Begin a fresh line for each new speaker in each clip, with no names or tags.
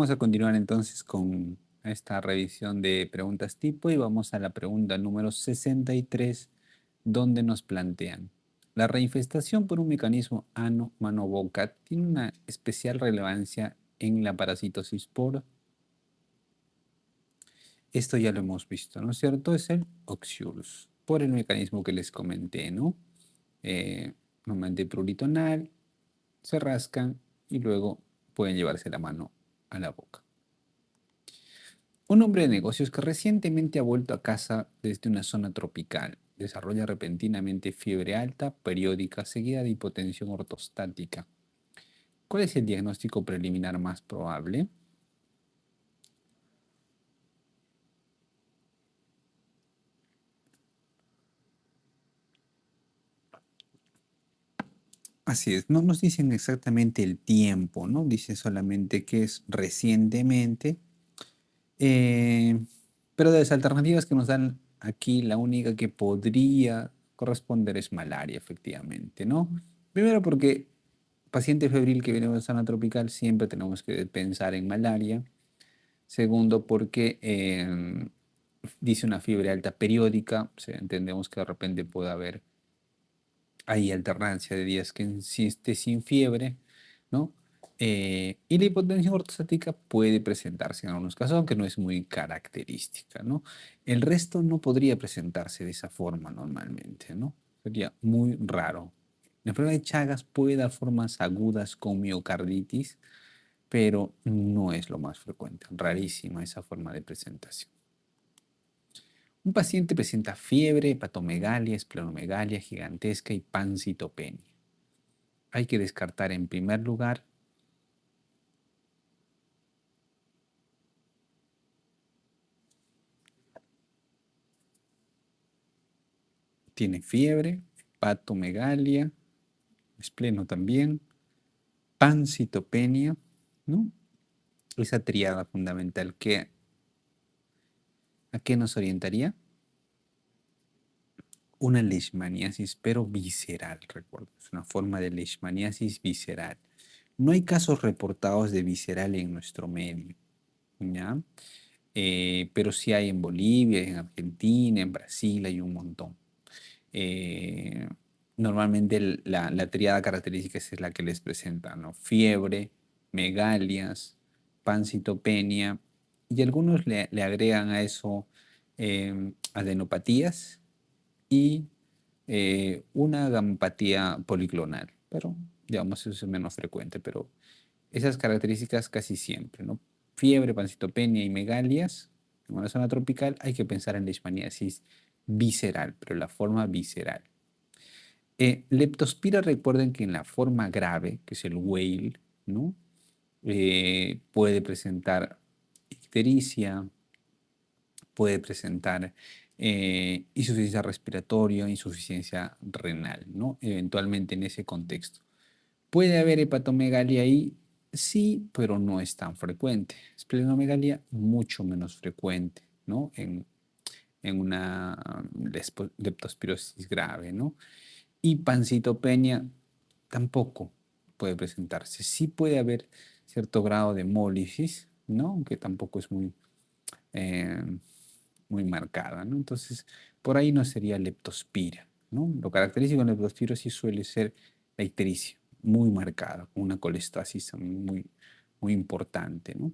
Vamos a continuar entonces con esta revisión de preguntas tipo y vamos a la pregunta número 63, donde nos plantean: la reinfestación por un mecanismo ano-mano-boca tiene una especial relevancia en la parasitosis por... Esto ya lo hemos visto, ¿no es cierto? Es el Oxyurus, por el mecanismo que les comenté, ¿no? Normalmente pruritonal, se rascan y luego pueden llevarse la mano a la boca. Un hombre de negocios que recientemente ha vuelto a casa desde una zona tropical desarrolla repentinamente fiebre alta, periódica, seguida de hipotensión ortostática. ¿Cuál es el diagnóstico preliminar más probable? Así es, no nos dicen exactamente el tiempo, ¿no? Dice solamente que es recientemente. Eh, pero de las alternativas que nos dan aquí, la única que podría corresponder es malaria, efectivamente, ¿no? Primero porque paciente febril que viene de zona tropical siempre tenemos que pensar en malaria. Segundo porque dice una fiebre alta periódica, o sea, entendemos que de repente puede haber hay alternancia de días que insiste sin fiebre, ¿no? Y la hipotensión ortostática puede presentarse en algunos casos, aunque no es muy característica, ¿no? El resto no podría presentarse de esa forma normalmente, ¿no? Sería muy raro. La enfermedad de Chagas puede dar formas agudas con miocarditis, pero no es lo más frecuente, rarísima esa forma de presentación. Un paciente presenta fiebre, hepatomegalia, esplenomegalia gigantesca y pancitopenia. Hay que descartar en primer lugar tiene fiebre, hepatomegalia, espleno también, pancitopenia, ¿no? Esa triada fundamental que ¿a qué nos orientaría? Una leishmaniasis, pero visceral, recuerdo, es una forma de leishmaniasis visceral. No hay casos reportados de visceral en nuestro medio, ¿ya? Pero sí hay en Bolivia, en Argentina, en Brasil, hay un montón. Eh, Normalmente la triada característica es la que les presenta, ¿no? Fiebre, megalias, pancitopenia, y algunos le agregan a eso adenopatías y una gampatía policlonal, pero digamos eso es menos frecuente, pero esas características casi siempre, ¿no? Fiebre, pancitopenia y megalias, en una zona tropical hay que pensar en leishmaniasis visceral, pero la forma visceral. Leptospira, recuerden que en la forma grave, que es el Weil, ¿no? Puede presentar ictericia, puede presentar insuficiencia respiratoria, insuficiencia renal, ¿no? Eventualmente en ese contexto. ¿Puede haber hepatomegalia ahí? Sí, pero no es tan frecuente. Esplenomegalia, mucho menos frecuente, ¿no? En una leptospirosis grave, ¿no? Y pancitopenia tampoco puede presentarse. Sí puede haber cierto grado de hemólisis, ¿no? Aunque tampoco es eh, muy marcada, ¿no? Entonces, por ahí no sería leptospira, ¿no? Lo característico en la leptospirosis suele ser la ictericia, muy marcada, con una colestasis muy importante, ¿no?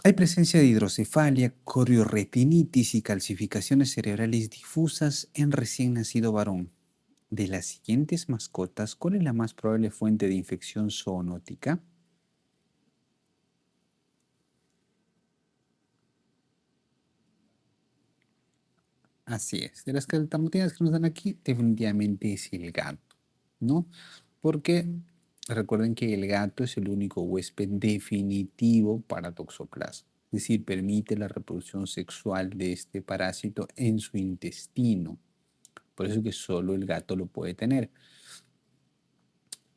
Hay presencia de hidrocefalia, corioretinitis y calcificaciones cerebrales difusas en recién nacido varón. De las siguientes mascotas, ¿cuál es la más probable fuente de infección zoonótica? Así es. De las alternativas que nos dan aquí, definitivamente es el gato, ¿no? Porque recuerden que el gato es el único huésped definitivo para Toxoplasma. Es decir, permite la reproducción sexual de este parásito en su intestino. Por eso es que solo el gato lo puede tener.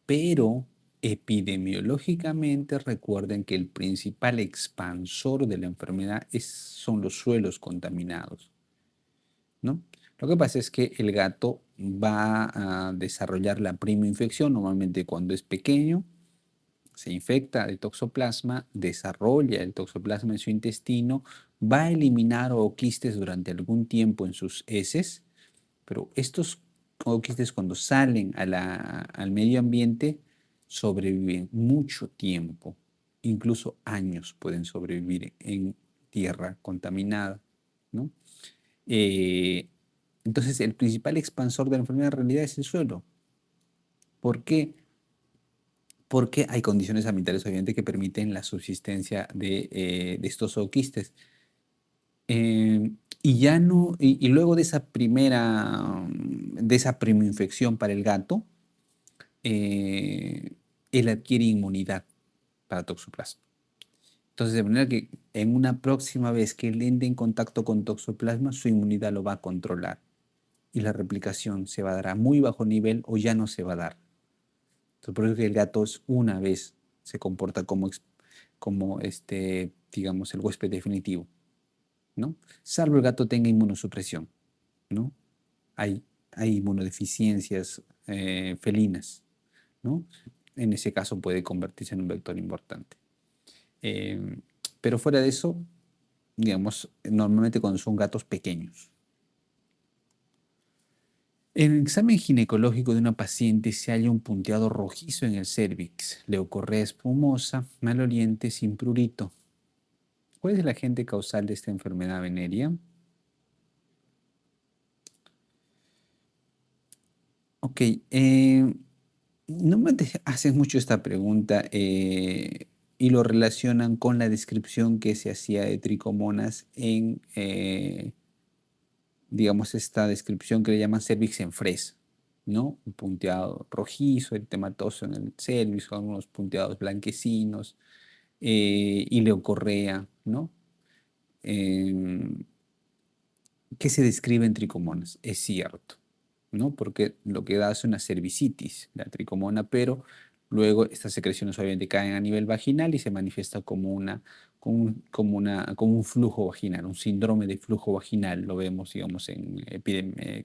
Pero epidemiológicamente recuerden que el principal expansor de la enfermedad son los suelos contaminados, ¿no? Lo que pasa es que el gato va a desarrollar la primoinfección normalmente cuando es pequeño, se infecta de toxoplasma, desarrolla el toxoplasma en su intestino, va a eliminar ooquistes durante algún tiempo en sus heces, pero estos ooquistes cuando salen al medio ambiente sobreviven mucho tiempo, incluso años pueden sobrevivir en tierra contaminada, ¿no? Eh, entonces, el principal expansor de la enfermedad en realidad es el suelo. ¿Por qué? Porque hay condiciones ambientales, obviamente, que permiten la subsistencia de estos zooquistes. Y ya no, y luego de esa de esa primoinfección para el gato, eh, él adquiere inmunidad para toxoplasma. Entonces, de manera que en una próxima vez que él entre en contacto con toxoplasma, su inmunidad lo va a controlar y la replicación se va a dar a muy bajo nivel o ya no se va a dar. Entonces, por eso que el gato es una vez se comporta como digamos, el huésped definitivo, ¿no? Salvo el gato tenga inmunosupresión, ¿no? Hay, hay inmunodeficiencias felinas, ¿no? En ese caso puede convertirse en un vector importante. Eh, pero fuera de eso, digamos, normalmente cuando son gatos pequeños. En el examen ginecológico de una paciente se halla un punteado rojizo en el cérvix, leucorrea espumosa, maloliente, sin prurito. ¿Cuál es el agente causal de esta enfermedad venérea? Ok, normalmente hacen mucho esta pregunta y lo relacionan con la descripción que se hacía de tricomonas en, digamos, esta descripción que le llaman cervix en fres, ¿no? Un punteado rojizo, eritematoso en el cervix, con unos punteados blanquecinos y leucorrea, ¿no? Em, ¿Qué se describe en tricomonas? Es cierto, ¿no? Porque lo que da es una cervicitis, la tricomona, pero luego estas secreciones obviamente caen a nivel vaginal y se manifiesta como un flujo vaginal, un síndrome de flujo vaginal, lo vemos, digamos,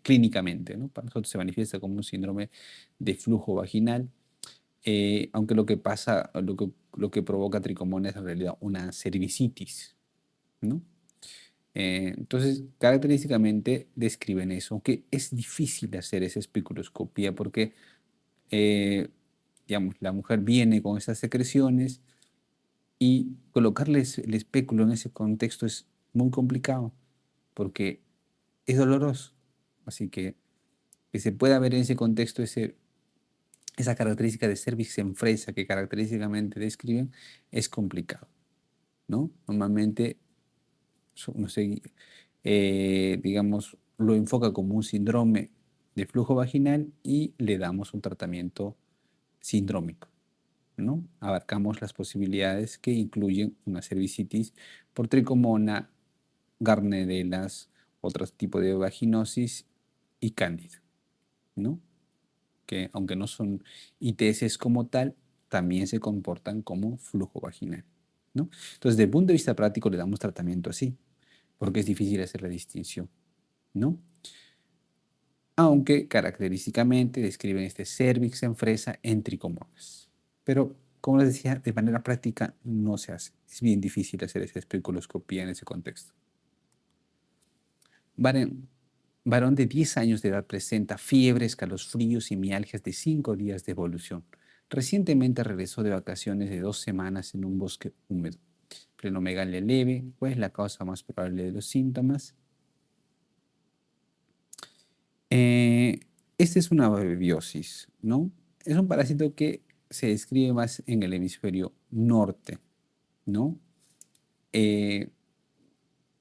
clínicamente, ¿no? Para nosotros se manifiesta como un síndrome de flujo vaginal, aunque lo que pasa, lo que provoca tricomona es en realidad una cervicitis, ¿no? Entonces, característicamente describen eso, aunque es difícil hacer esa especuloscopía porque, eh, digamos, la mujer viene con esas secreciones y colocarles el espéculo en ese contexto es muy complicado porque es doloroso. Así que se pueda ver en ese contexto esa característica de cervix en fresa que característicamente describen es complicado, ¿no? Normalmente no sé, digamos, lo enfoca como un síndrome de flujo vaginal y le damos un tratamiento sindrómico, ¿no? Abarcamos las posibilidades que incluyen una cervicitis por tricomona, garnerelas, otros tipos de vaginosis y cándida, ¿no? Que aunque no son ITS como tal, también se comportan como flujo vaginal, ¿no? Entonces, desde el punto de vista práctico, le damos tratamiento así porque es difícil hacer la distinción, ¿no? Aunque característicamente describen este cervix en fresa en tricomonas. Pero, como les decía, de manera práctica no se hace. Es bien difícil hacer esa especuloscopía en ese contexto. Varón, varón de 10 años de edad presenta fiebre, escalofríos y mialgias de 5 días de evolución. Recientemente regresó de vacaciones de 2 semanas en un bosque húmedo. Plenomegalia leve, ¿cuál es la causa más probable de los síntomas? Eh, Este es una babiosis, ¿no? Es un parásito que se describe más en el hemisferio norte, ¿no? Eh,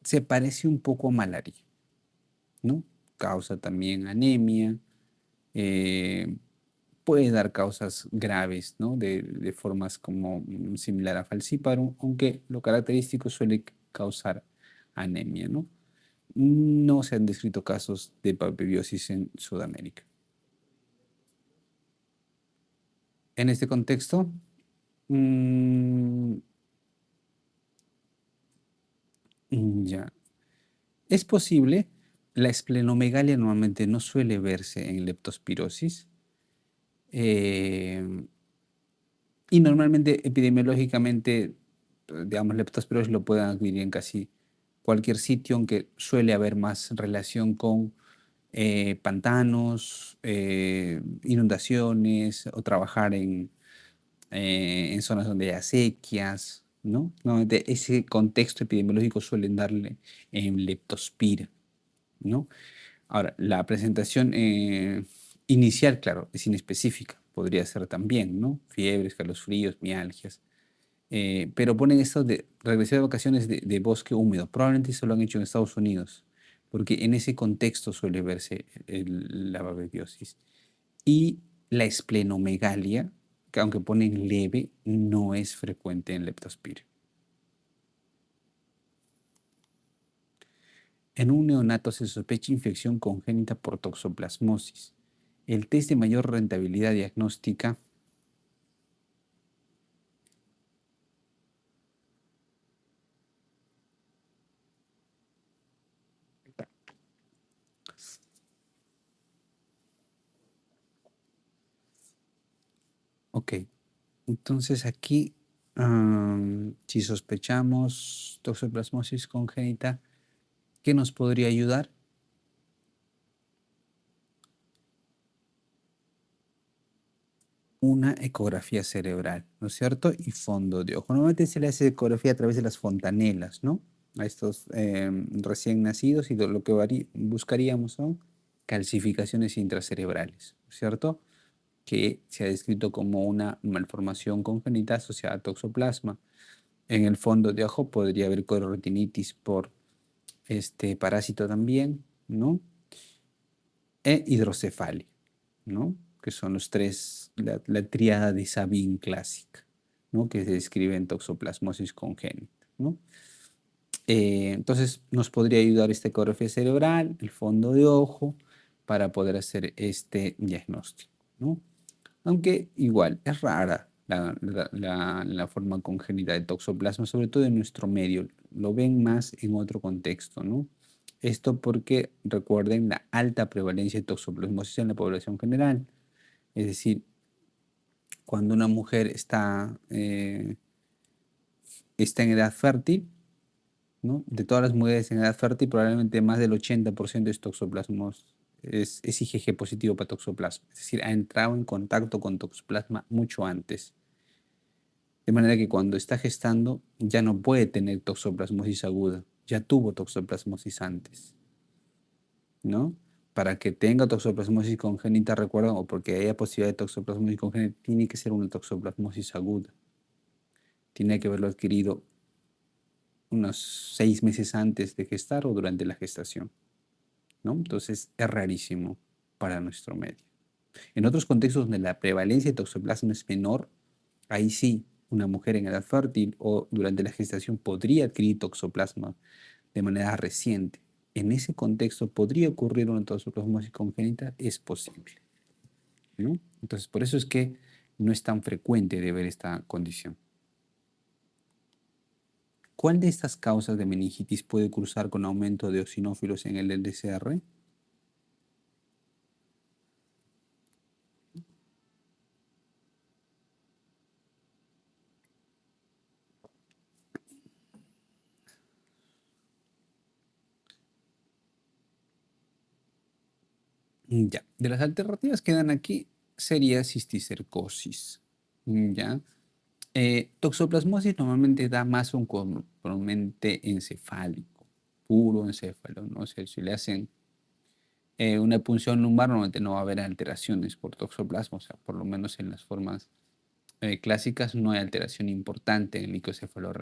Se parece un poco a malaria, ¿no? Causa también anemia, eh, puede dar causas graves, ¿no? De formas como similar a falciparum, aunque lo característico suele causar anemia, ¿no? No se han descrito casos de babiosis en Sudamérica. En este contexto, mm, ya, es posible, La esplenomegalia normalmente no suele verse en leptospirosis. eh, y normalmente epidemiológicamente, digamos, leptospirosis lo pueden adquirir en casi cualquier sitio, aunque suele haber más relación con pantanos, inundaciones o trabajar en zonas donde hay acequias, ¿no? Normalmente ese contexto epidemiológico suelen darle en leptospira, ¿no? Ahora, la presentación inicial, claro, es inespecífica, podría ser también, ¿no? Fiebres, calosfríos, mialgias. Pero ponen esto de regresión de vacaciones de bosque húmedo. Probablemente eso lo han hecho en Estados Unidos, porque en ese contexto suele verse la babebiosis. Y la esplenomegalia, que aunque ponen leve, no es frecuente en leptospira. En un neonato se sospecha infección congénita por toxoplasmosis. El test de mayor rentabilidad diagnóstica. Ok, entonces aquí, si sospechamos toxoplasmosis congénita, ¿qué nos podría ayudar? Una ecografía cerebral, ¿no es cierto? Y fondo de ojo. Normalmente se le hace ecografía a través de las fontanelas, ¿no? A estos recién nacidos y lo que buscaríamos son calcificaciones intracerebrales, ¿no es cierto? Que se ha descrito como una malformación congénita asociada a toxoplasma. En el fondo de ojo podría haber chorioretinitis por este parásito también, ¿no? E hidrocefalia, ¿no? Que son los tres, la tríada de Sabin clásica, ¿no? Que se describe en toxoplasmosis congénita, ¿no? Entonces nos podría ayudar esta ecografía cerebral, el fondo de ojo, para poder hacer este diagnóstico, ¿no? Aunque igual es rara la forma congénita de toxoplasma, sobre todo en nuestro medio. Lo ven más en otro contexto, ¿no? Esto porque recuerden la alta prevalencia de toxoplasmosis en la población general. Es decir, cuando una mujer está en edad fértil, ¿no? De todas las mujeres en edad fértil, probablemente más del 80% es toxoplasmosis, es IgG positivo para toxoplasma. Es decir, ha entrado en contacto con toxoplasma mucho antes. De manera que cuando está gestando ya no puede tener toxoplasmosis aguda, ya tuvo toxoplasmosis antes, ¿no? Para que tenga toxoplasmosis congénita, recuerda, o porque haya posibilidad de toxoplasmosis congénita, tiene que ser una toxoplasmosis aguda. Tiene que haberlo adquirido unos 6 meses antes de gestar o durante la gestación, ¿no? Entonces es rarísimo para nuestro medio. En otros contextos donde la prevalencia de toxoplasma es menor, ahí sí, una mujer en edad fértil o durante la gestación podría adquirir toxoplasma de manera reciente. En ese contexto podría ocurrir una toxoplasmosis congénita, es posible, ¿no? Entonces, por eso es que no es tan frecuente de ver esta condición. ¿Cuál de estas causas de meningitis puede cruzar con aumento de eosinófilos en el LCR? Ya, de las alternativas que dan aquí sería cisticercosis. Ya. Toxoplasmosis normalmente da más un componente encefálico, puro encéfalo, ¿no? O sea, si le hacen una punción lumbar, normalmente no va a haber alteraciones por toxoplasma, o sea, por lo menos en las formas clásicas no hay alteración importante en el microcefalos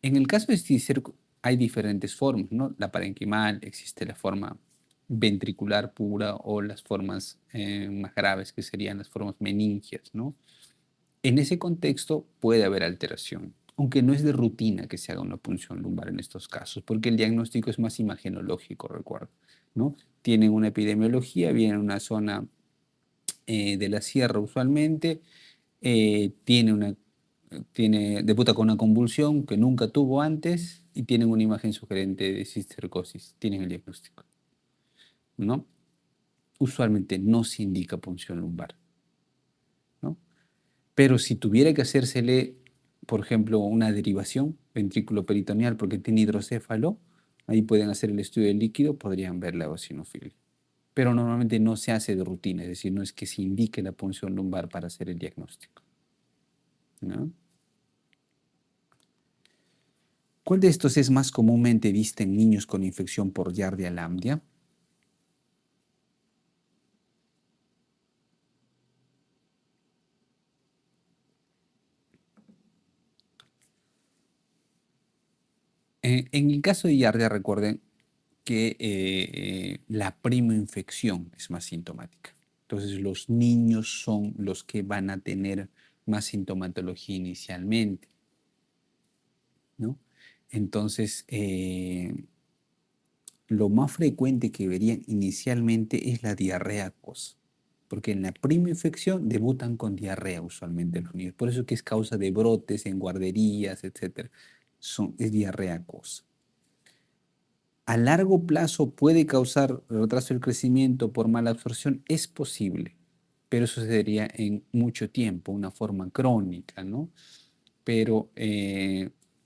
En el caso de cisticerco hay diferentes formas, ¿no? La parenquimal, existe la forma ventricular pura o las formas más graves que serían las formas meningias, ¿no? En ese contexto puede haber alteración, aunque no es de rutina que se haga una punción lumbar en estos casos, porque el diagnóstico es más imagenológico, recuerdo, ¿no? Tienen una epidemiología, viene en una zona de la sierra usualmente, debuta con una convulsión que nunca tuvo antes y tienen una imagen sugerente de cistercosis, tienen el diagnóstico. ¿no? Usualmente no se indica punción lumbar, ¿no? Pero si tuviera que hacérsele, por ejemplo, una derivación ventrículo peritoneal porque tiene hidrocéfalo, ahí pueden hacer el estudio del líquido, podrían ver la eosinofilia. Pero normalmente no se hace de rutina, es decir, no es que se indique la punción lumbar para hacer el diagnóstico, ¿no? ¿Cuál de estos es más comúnmente vista en niños con infección por Giardia lamblia? En el caso de Giardia, recuerden que la primoinfección es más sintomática. Entonces, los niños son los que van a tener más sintomatología inicialmente, ¿no? Entonces, lo más frecuente que verían inicialmente es la diarrea acosa, porque en la primoinfección debutan con diarrea usualmente los niños. Por eso que es causa de brotes en guarderías, etcétera. Es diarrea acosa. A largo plazo puede causar retraso del crecimiento por mala absorción, es posible, pero eso sucedería en mucho tiempo, una forma crónica, ¿no? Pero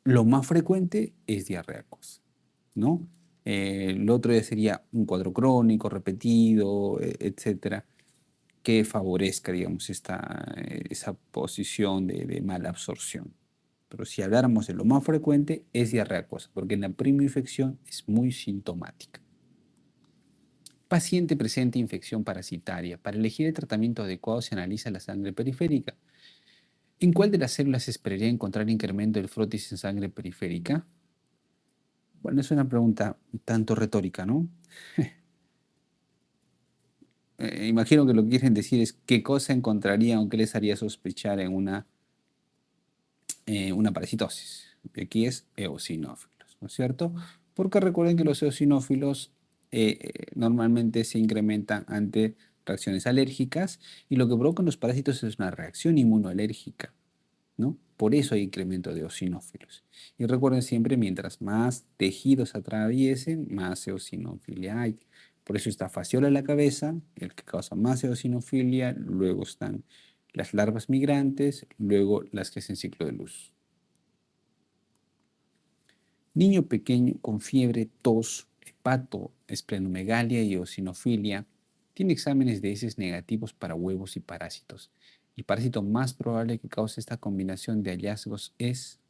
lo más frecuente es diarrea acosa, ¿no? Lo otro ya sería un cuadro crónico, repetido, etcétera, que favorezca, digamos, esa posición de mala absorción. Pero si habláramos de lo más frecuente, es diarrea acuosa, porque en la primoinfección es muy sintomática. Paciente presente infección parasitaria. Para elegir el tratamiento adecuado se analiza la sangre periférica. ¿En cuál de las células se esperaría encontrar incremento del frotis en sangre periférica? Bueno, es una pregunta un tanto retórica, ¿no? Imagino que lo que quieren decir es qué cosa encontrarían o qué les haría sospechar en una parasitosis. Y aquí es eosinófilos, ¿no es cierto? Porque recuerden que los eosinófilos normalmente se incrementan ante reacciones alérgicas y lo que provocan los parásitos es una reacción inmunoalérgica, ¿no? Por eso hay incremento de eosinófilos. Y recuerden siempre, mientras más tejidos atraviesen, más eosinofilia hay. Por eso está fasciola en la cabeza, el que causa más eosinofilia, luego están las larvas migrantes, luego las que hacen ciclo de luz. Niño pequeño con fiebre, tos, hepato, esplenomegalia y eosinofilia, tiene exámenes de heces negativos para huevos y parásitos. El parásito más probable que cause esta combinación de hallazgos es...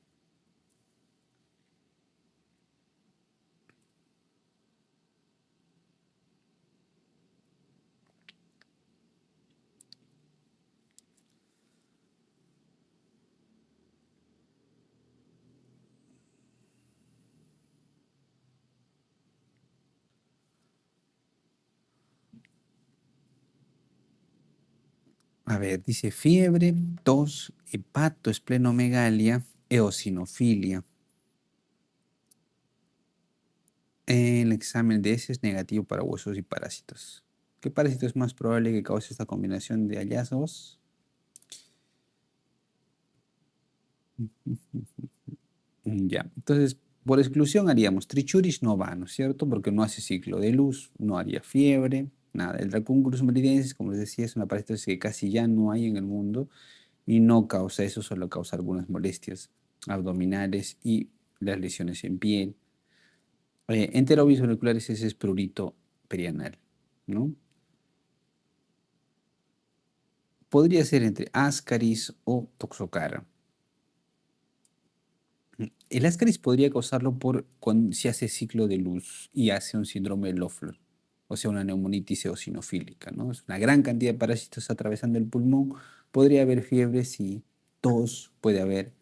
A ver, dice fiebre, tos, hepato, esplenomegalia, eosinofilia. El examen de heces negativo para huesos y parásitos. ¿Qué parásito es más probable que cause esta combinación de hallazgos? Ya, entonces por exclusión haríamos Trichuris no va, ¿no es cierto? Porque no hace ciclo de luz, no haría fiebre, nada. El Dracunculus meridiensis, como les decía, es una parásito que casi ya no hay en el mundo y no causa eso, solo causa algunas molestias abdominales y las lesiones en piel. Enterobius auricularis ese es prurito perianal, ¿no? Podría ser entre Ascaris o Toxocara. El Ascaris podría causarlo por cuando se hace ciclo de luz y hace un síndrome de Loeffler, o sea, una neumonitis eosinofílica, ¿no? Es una gran cantidad de parásitos atravesando el pulmón. Podría haber fiebre, sí, tos, puede haber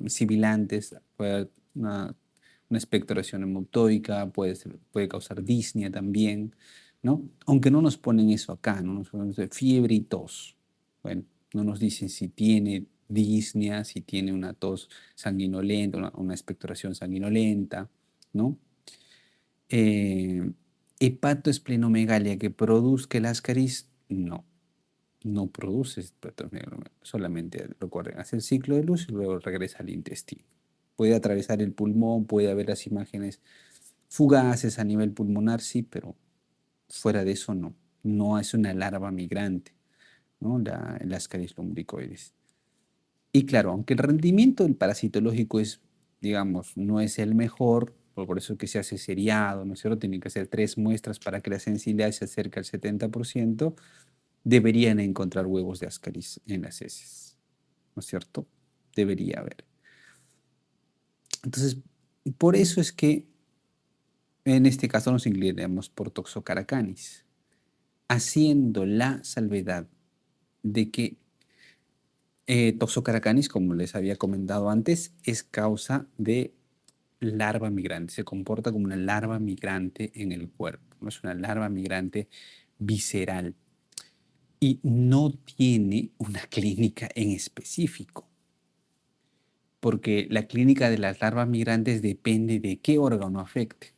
sibilantes, puede haber una expectoración hemoptóica, puede causar disnea también, ¿no? Aunque no nos ponen eso acá, no nos ponen fiebre y tos. Bueno, no nos dicen si tiene disnea, si tiene una tos sanguinolenta, una expectoración sanguinolenta, ¿no? Eh, hepatoesplenomegalia que produzca el ascaris, no, no produce hepatoesplenomegalia, solamente recuerden, hace el ciclo de luz y luego regresa al intestino. Puede atravesar el pulmón, puede haber las imágenes Fugaces a nivel pulmonar, sí, pero fuera de eso no. No es una larva migrante, ¿no? El Ascaris lumbricoides. Y claro, aunque el rendimiento del parasitológico es, digamos, no es el mejor, por eso que se hace seriado, ¿no es cierto? Tienen que hacer 3 muestras para que la sensibilidad se acerque al 70%, deberían encontrar huevos de Ascaris en las heces, ¿no es cierto? Debería haber. Entonces, por eso es que en este caso nos inclinamos por Toxocara canis, haciendo la salvedad de que Toxocara canis, como les había comentado antes, es causa de larva migrante, se comporta como una larva migrante en el cuerpo, no es una larva migrante visceral y no tiene una clínica en específico, porque la clínica de las larvas migrantes depende de qué órgano afecte.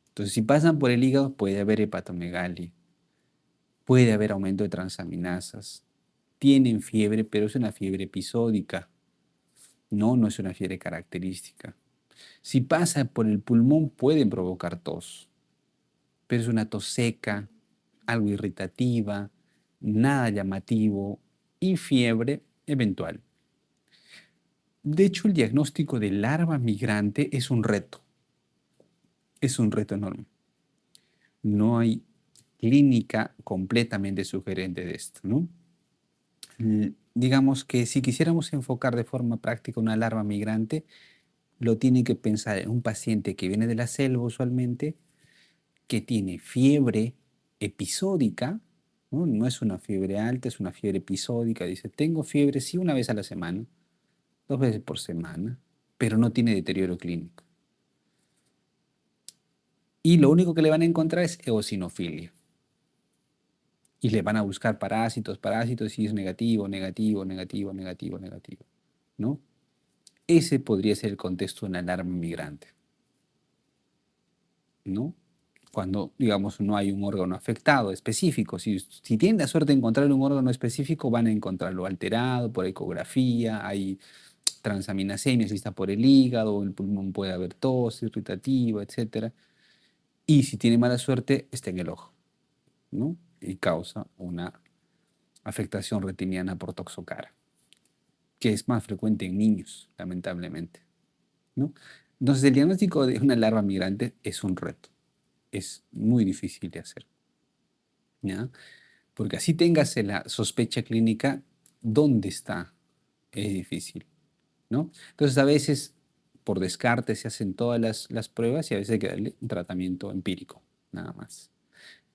Entonces, si pasan por el hígado, puede haber hepatomegalia, puede haber aumento de transaminasas, tienen fiebre, pero es una fiebre episódica, no es una fiebre característica. Si pasa por el pulmón, pueden provocar tos, pero es una tos seca, algo irritativa, nada llamativo y fiebre eventual. De hecho, el diagnóstico de larva migrante es un reto enorme. No hay clínica completamente sugerente de esto, ¿no? Digamos que si quisiéramos enfocar de forma práctica una larva migrante, lo tiene que pensar en un paciente que viene de la selva usualmente, que tiene fiebre episódica, ¿no? No es una fiebre alta, es una fiebre episódica. Dice, tengo fiebre sí una vez a la semana, 2 veces por semana, pero no tiene deterioro clínico. Y lo único que le van a encontrar es eosinofilia. Y le van a buscar parásitos, y es negativo, negativo, negativo, negativo, negativo, ¿no? Ese podría ser el contexto de una alarma migrante, ¿no? Cuando, digamos, no hay un órgano afectado específico. Si tienen la suerte de encontrar un órgano específico, van a encontrarlo alterado por ecografía, hay transaminasemia si está por el hígado, el pulmón puede haber tos irritativa, etcétera. Y si tiene mala suerte, está en el ojo, ¿no? Y causa una afectación retiniana por toxocara, que es más frecuente en niños, lamentablemente, ¿no? Entonces, el diagnóstico de una larva migrante es un reto, es muy difícil de hacer, ¿ya? Porque así tengas la sospecha clínica, ¿dónde está? Es difícil, ¿no? Entonces, a veces, por descarte, se hacen todas las pruebas y a veces hay que darle un tratamiento empírico, nada más,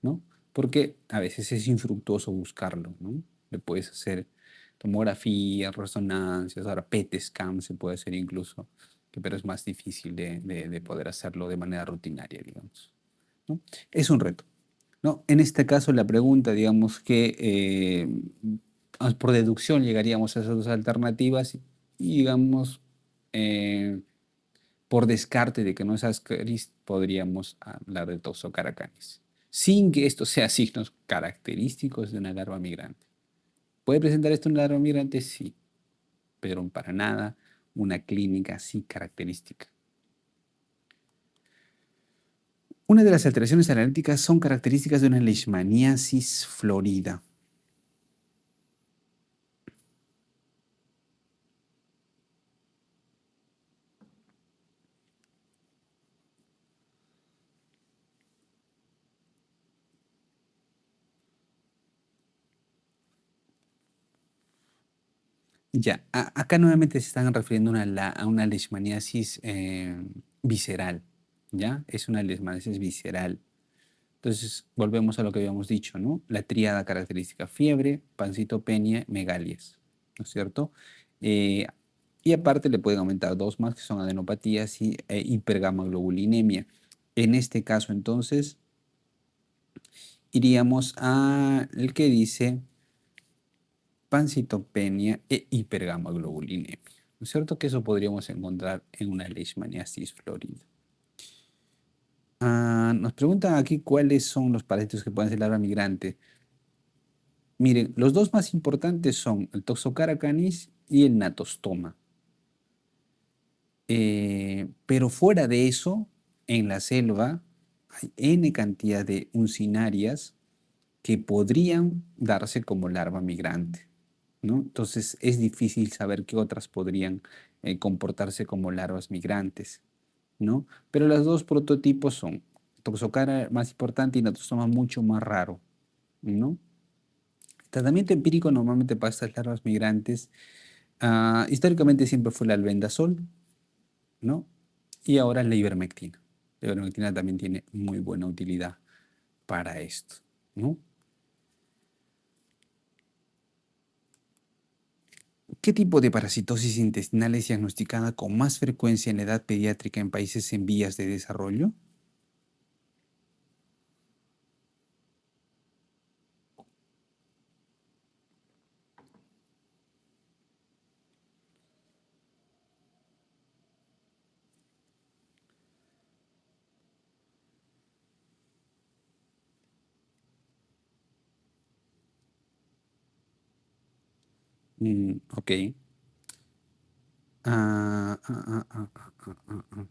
¿no? Porque a veces es infructuoso buscarlo, ¿no? Le puedes hacer tomografía, resonancias, ahora PET scan se puede hacer incluso, pero es más difícil de poder hacerlo de manera rutinaria, digamos, ¿no? Es un reto, ¿no? En este caso, la pregunta, digamos que por deducción llegaríamos a esas dos alternativas y digamos, eh, por descarte de que no es Ascaris, podríamos hablar de Toxocara canis, sin que esto sea signos característicos de una larva migrante. ¿Puede presentar esto una larva migrante? Sí, pero para nada una clínica así característica. Una de las alteraciones analíticas son características de una leishmaniasis florida. Ya, acá nuevamente se están refiriendo a una leishmaniasis visceral, ¿ya? Es una leishmaniasis visceral. Entonces, volvemos a lo que habíamos dicho, ¿no? La tríada característica, fiebre, pancitopenia, megalias, ¿no es cierto? Eh, y aparte le pueden aumentar dos más, que son adenopatías y hipergamaglobulinemia. En este caso, entonces, iríamos al que dice pancitopenia e hipergamaglobulinemia. ¿No es cierto que eso podríamos encontrar en una leishmaniasis florida? Nos preguntan aquí cuáles son los parásitos que pueden ser larva migrante. Miren, los dos más importantes son el Toxocara canis y el Natostoma. Pero fuera de eso, en la selva hay N cantidad de uncinarias que podrían darse como larva migrante, ¿no? Entonces es difícil saber qué otras podrían comportarse como larvas migrantes, ¿no? Pero los dos prototipos son Toxocara más importante y Natosoma mucho más raro, ¿no? El tratamiento empírico normalmente para estas larvas migrantes, históricamente siempre fue el albendazol, ¿no? Y ahora la ivermectina. La ivermectina también tiene muy buena utilidad para esto, ¿no? ¿Qué tipo de parasitosis intestinal es diagnosticada con más frecuencia en la edad pediátrica en países en vías de desarrollo? Ok. Ah, ah, ah, ah, ah, ah, ah, ah.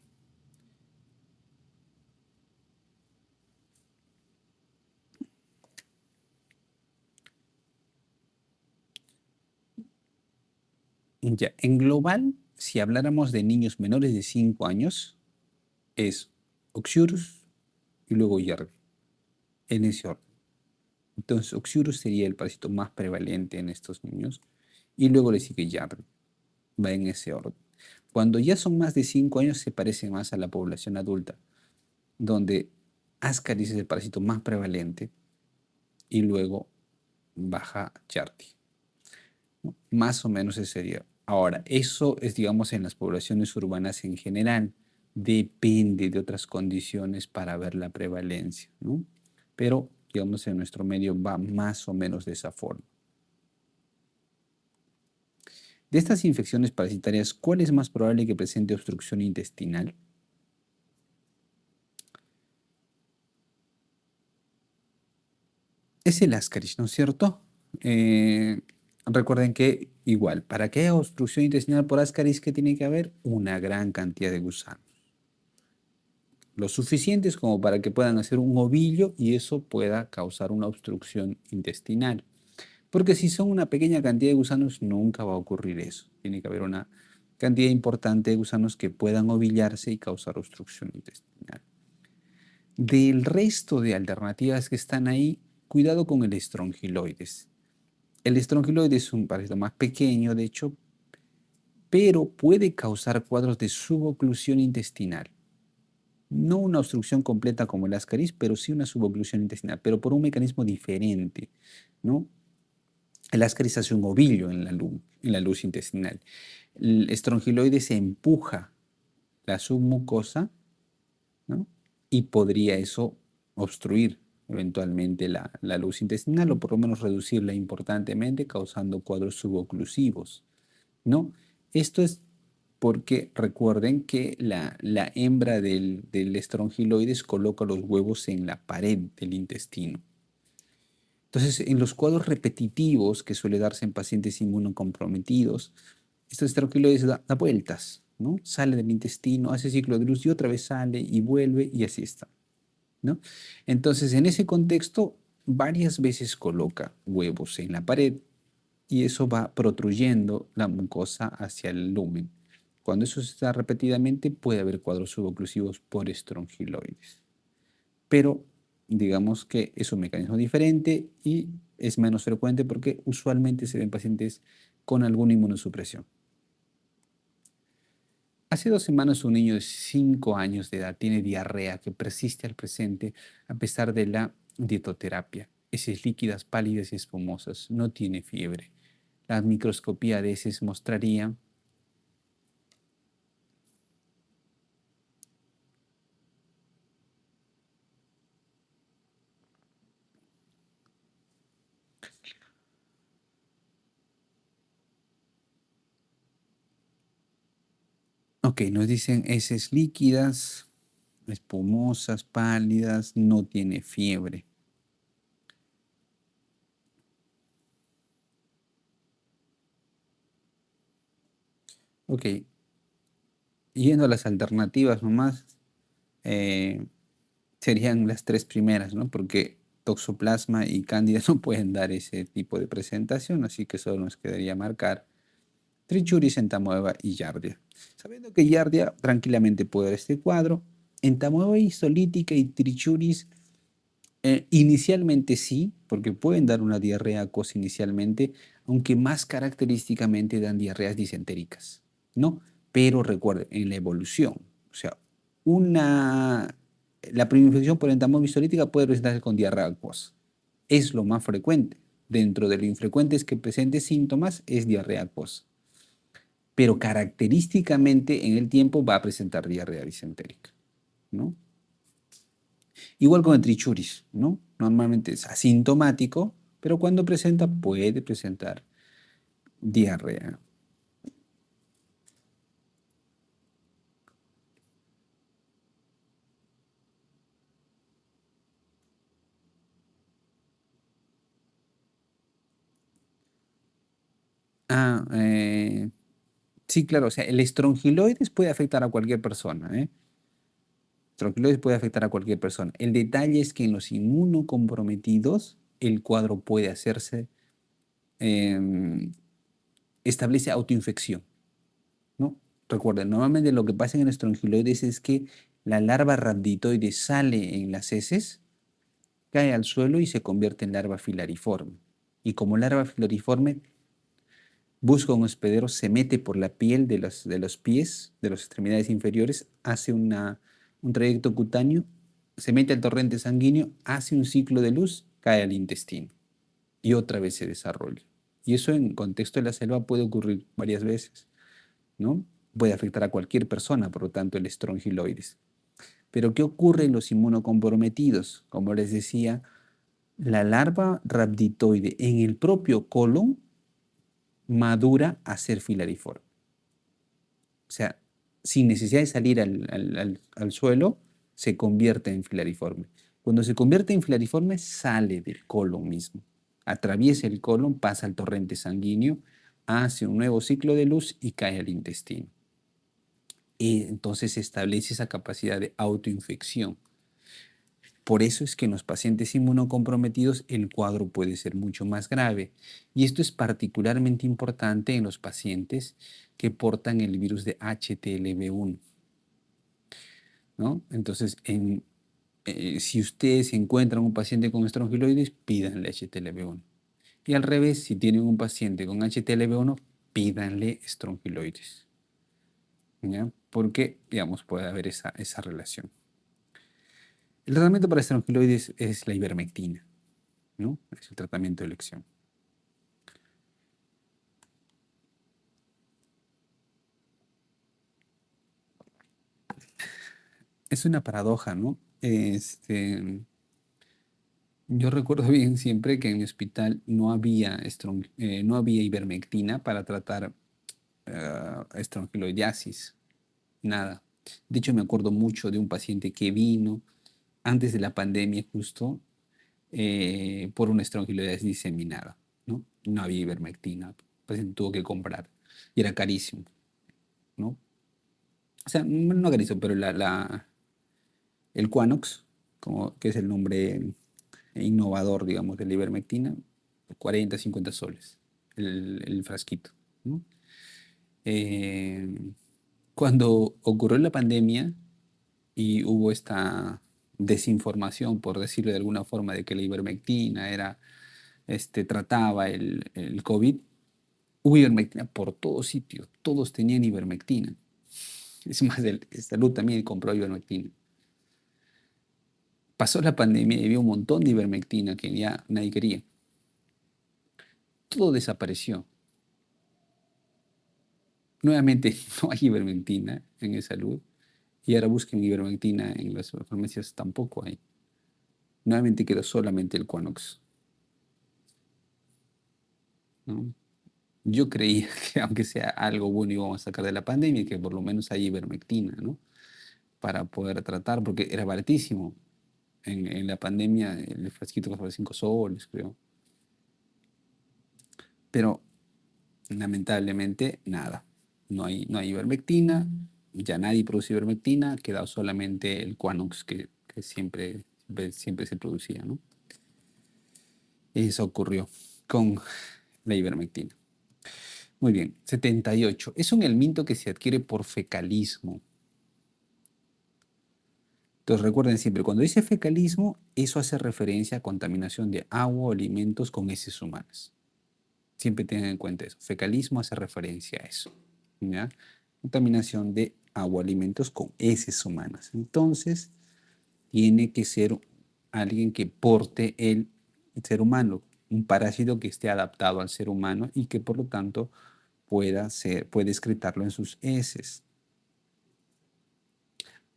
Ya, en global, si habláramos de niños menores de 5 años, es Oxyurus y luego Yerli, en ese orden. Entonces, Oxyurus sería el parásito más prevalente en estos niños y luego le sigue Yerli, va en ese orden. Cuando ya son más de 5 años, se parece más a la población adulta, donde Ascaris es el parásito más prevalente y luego baja Yardi, ¿no? Más o menos ese sería. Ahora, eso es, digamos, en las poblaciones urbanas en general. Depende de otras condiciones para ver la prevalencia, ¿no? Pero, digamos, en nuestro medio va más o menos de esa forma. De estas infecciones parasitarias, ¿cuál es más probable que presente obstrucción intestinal? Es el Ascaris, ¿no es cierto? Recuerden que igual, para que haya obstrucción intestinal por Ascaris, ¿qué tiene que haber? Una gran cantidad de gusanos. Lo suficientes como para que puedan hacer un ovillo y eso pueda causar una obstrucción intestinal. Porque si son una pequeña cantidad de gusanos, nunca va a ocurrir eso. Tiene que haber una cantidad importante de gusanos que puedan ovillarse y causar obstrucción intestinal. Del resto de alternativas que están ahí, cuidado con el estrongiloides. El estrongiloides es un parásito más pequeño, de hecho, pero puede causar cuadros de suboclusión intestinal. No una obstrucción completa como el ascaris, pero sí una suboclusión intestinal, pero por un mecanismo diferente, ¿no? El ascaris hace un ovillo en la luz intestinal. El estrongiloides empuja la submucosa, ¿no? Y podría eso obstruir eventualmente la luz intestinal o por lo menos reducirla importantemente, causando cuadros suboclusivos, ¿no? Esto es porque recuerden que la hembra del estrongiloides coloca los huevos en la pared del intestino. Entonces, en los cuadros repetitivos que suele darse en pacientes inmunocomprometidos, estos estrongiloides da vueltas, ¿no? Sale del intestino, hace ciclo de luz y otra vez sale y vuelve y así está, ¿no? Entonces, en ese contexto, varias veces coloca huevos en la pared y eso va protruyendo la mucosa hacia el lumen. Cuando eso se da repetidamente, puede haber cuadros suboclusivos por estrongiloides. Pero digamos que es un mecanismo diferente y es menos frecuente porque usualmente se ven pacientes con alguna inmunosupresión. Hace 2 semanas un niño de 5 años de edad tiene diarrea que persiste al presente a pesar de la dietoterapia. Heces líquidas, pálidas y espumosas. No tiene fiebre. La microscopía de heces mostraría. Ok, nos dicen heces líquidas, espumosas, pálidas, no tiene fiebre. Ok, yendo a las alternativas nomás, eh, serían las tres primeras, ¿no? Porque Toxoplasma y Cándida no pueden dar ese tipo de presentación, así que solo nos quedaría marcar Trichuris, Entamoeba y Giardia. Sabiendo que Giardia tranquilamente puede dar este cuadro, Entamoeba histolítica y Trichuris inicialmente sí, porque pueden dar una diarrea acuosa inicialmente, aunque más característicamente dan diarreas disentéricas, ¿no? Pero recuerden, en la evolución, o sea, una, la primera infección por entamoeba histolítica puede presentarse con diarrea acuosa. Es lo más frecuente. Dentro de lo infrecuente es que presente síntomas, es diarrea acuosa. Pero característicamente en el tiempo va a presentar diarrea disentérica, ¿no? Igual con el trichuris, ¿no? Normalmente es asintomático, pero cuando presenta puede presentar diarrea. Ah, sí, claro, o sea, el estrongiloides puede afectar a cualquier persona, ¿eh? Estrongiloides puede afectar a cualquier persona. El detalle es que en los inmunocomprometidos el cuadro puede hacerse, em, establece autoinfección, ¿no? Recuerden, normalmente lo que pasa en el estrongiloides es que la larva rhabditoide sale en las heces, cae al suelo y se convierte en larva filariforme. Y como larva filariforme, busca un hospedero, se mete por la piel de los pies, de las extremidades inferiores, hace un trayecto cutáneo, se mete al torrente sanguíneo, hace un ciclo de luz, cae al intestino y otra vez se desarrolla. Y eso en contexto de la selva puede ocurrir varias veces, ¿no? Puede afectar a cualquier persona, por lo tanto, el estrongiloides. Pero ¿qué ocurre en los inmunocomprometidos? Como les decía, la larva rhabditoide en el propio colon madura a ser filariforme. O sea, sin necesidad de salir al suelo, se convierte en filariforme. Cuando se convierte en filariforme, sale del colon mismo. Atraviesa el colon, pasa al torrente sanguíneo, hace un nuevo ciclo de luz y cae al intestino. Y entonces se establece esa capacidad de autoinfección. Por eso es que en los pacientes inmunocomprometidos el cuadro puede ser mucho más grave. Y esto es particularmente importante en los pacientes que portan el virus de HTLV1, ¿no? Entonces, si ustedes encuentran un paciente con estrongiloides, pídanle HTLV1. Y al revés, si tienen un paciente con HTLV1, pídanle estrongiloides, ¿ya? Porque, digamos, puede haber esa relación. El tratamiento para estrongiloides es la ivermectina, ¿no? Es el tratamiento de elección. Es una paradoja, ¿no? Yo recuerdo bien siempre que en mi hospital no había ivermectina para tratar estrongiloidiasis, nada. De hecho, me acuerdo mucho de un paciente que vino antes de la pandemia justo por una estrongiloidiasis diseminada, ¿no? No había ivermectina, el paciente tuvo que comprar y era carísimo, ¿no? O sea, no carísimo, pero el Quanox, como, que es el nombre innovador, digamos, de la ivermectina, 40, 50 soles el frasquito, ¿no? Eh, Cuando ocurrió la pandemia y hubo esta desinformación, por decirlo de alguna forma, de que la ivermectina trataba el COVID, hubo ivermectina por todos sitios, todos tenían ivermectina. Es más, el Salud también compró ivermectina. Pasó la pandemia y había un montón de ivermectina que ya nadie quería. Todo desapareció. Nuevamente no hay ivermectina en el Salud y ahora busquen ivermectina en las farmacias, tampoco hay. Nuevamente quedó solamente el Quanox, ¿no? Yo creía que aunque sea algo bueno íbamos a sacar de la pandemia, que por lo menos hay ivermectina, ¿no? Para poder tratar, porque era baratísimo. En la pandemia el frasquito costaba 5 soles, creo. Pero lamentablemente nada. No hay ivermectina. ya nadie produce ivermectina, queda solamente el Quanox que siempre se producía, ¿no? Eso ocurrió con la ivermectina. Muy bien, 78. Es un elemento que se adquiere por fecalismo. Entonces recuerden siempre, cuando dice fecalismo, eso hace referencia a contaminación de agua o alimentos con heces humanas. Siempre tengan en cuenta eso. Fecalismo hace referencia a eso. ¿Ya? Contaminación de agua o alimentos con heces humanas. Entonces, tiene que ser alguien que porte el ser humano, un parásito que esté adaptado al ser humano y que por lo tanto puede excretarlo en sus heces.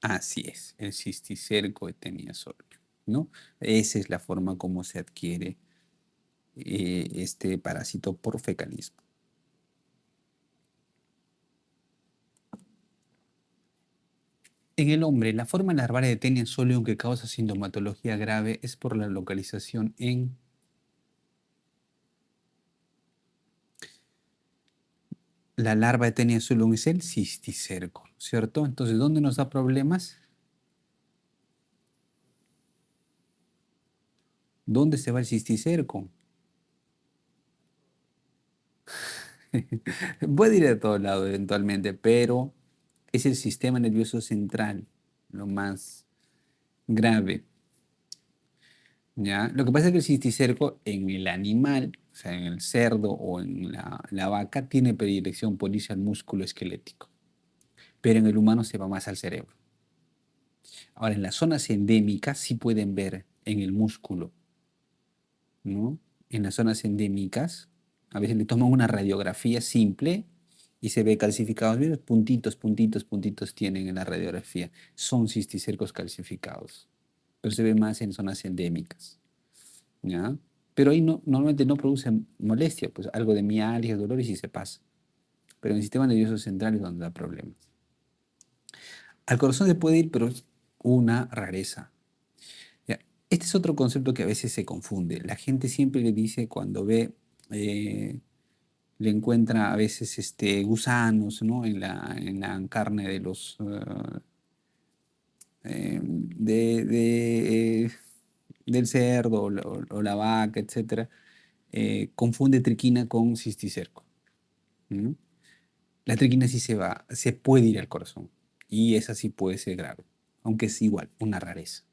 Así es, el cisticerco eteniasodio, ¿no? Esa es la forma como se adquiere este parásito por fecalismo. En el hombre, la forma larvaria de Taenia solium que causa sintomatología grave es por la localización en la larva de Taenia solium es el cisticerco, ¿cierto? Entonces, ¿dónde nos da problemas? ¿Dónde se va el cisticerco? Puede ir a todo lado eventualmente, pero es el sistema nervioso central lo más grave. ¿Ya? Lo que pasa es que el cisticerco en el animal, o sea, en el cerdo o en la vaca, tiene predilección por irse al músculo esquelético, pero en el humano se va más al cerebro. Ahora, en las zonas endémicas sí pueden ver en el músculo, ¿no? En las zonas endémicas, a veces le toman una radiografía simple y se ve calcificados. Mira, puntitos, puntitos, puntitos tienen en la radiografía. Son cisticercos calcificados, pero se ve más en zonas endémicas. ¿Ya? Pero ahí no, normalmente no produce molestia, pues algo de mialgia, dolor y sí se pasa. Pero en el sistema nervioso central es donde da problemas. Al corazón se puede ir, pero es una rareza. ¿Ya? Este es otro concepto que a veces se confunde. La gente siempre le dice cuando ve, le encuentra a veces gusanos, ¿no? en la carne de los, del cerdo o la vaca, etcétera, confunde triquina con cisticerco. ¿No? La triquina sí se puede ir al corazón y esa sí puede ser grave, aunque es igual, una rareza,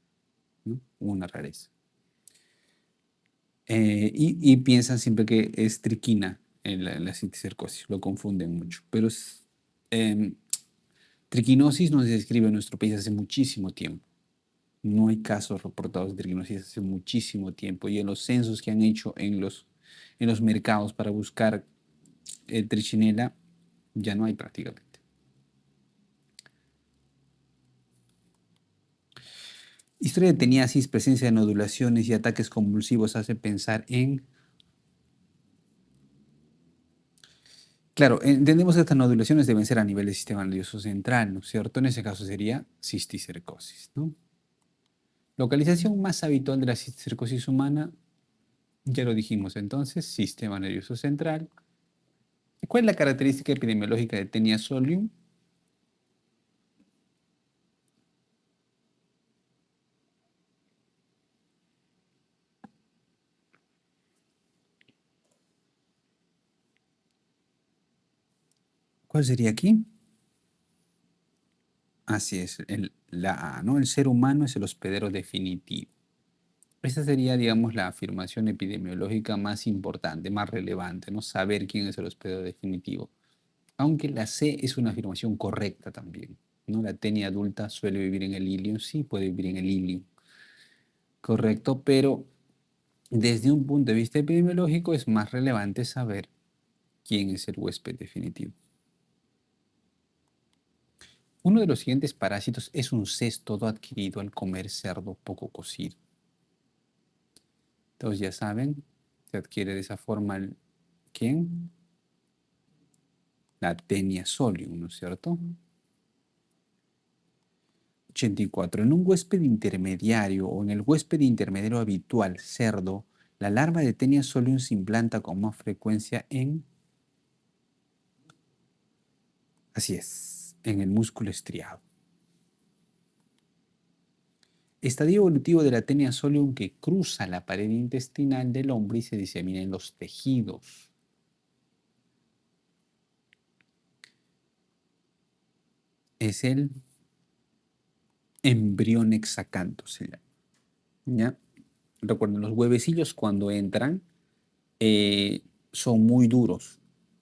¿no? Una rareza. Y piensan siempre que es triquina en la cisticercosis, lo confunden mucho, pero em, triquinosis no se describe en nuestro país hace muchísimo tiempo. No hay casos reportados de triquinosis hace muchísimo tiempo y en los censos que han hecho en los mercados para buscar trichinela ya no hay prácticamente. Historia de teniasis, presencia de nodulaciones y ataques convulsivos hace pensar en... Claro, entendemos que estas nodulaciones deben ser a nivel del sistema nervioso central, ¿no es cierto? En ese caso sería cisticercosis, ¿no? Localización más habitual de la cisticercosis humana, ya lo dijimos entonces, sistema nervioso central. ¿Cuál es la característica epidemiológica de Taenia solium? ¿Cuál sería aquí? Así es, la A, ¿no? El ser humano es el hospedero definitivo. Esta sería, digamos, la afirmación epidemiológica más importante, más relevante, ¿no? Saber quién es el hospedero definitivo. Aunque la C es una afirmación correcta también, ¿no? La tenia adulta suele vivir en el ilium, sí puede vivir en el ilium, correcto, pero desde un punto de vista epidemiológico es más relevante saber quién es el huésped definitivo. Uno de los siguientes parásitos es un cestodo adquirido al comer cerdo poco cocido. Entonces ya saben, se adquiere de esa forma ¿quién? La Taenia solium, ¿no es cierto? 84. En un huésped intermediario o en el huésped intermediario habitual, cerdo, la larva de Taenia solium se implanta con más frecuencia en... Así es. en el músculo estriado. Estadio evolutivo de la tenia solium que cruza la pared intestinal del hombre y se disemina en los tejidos. Es el embrión hexacanto, se llama. ¿Ya? Recuerden, los huevecillos cuando entran son muy duros.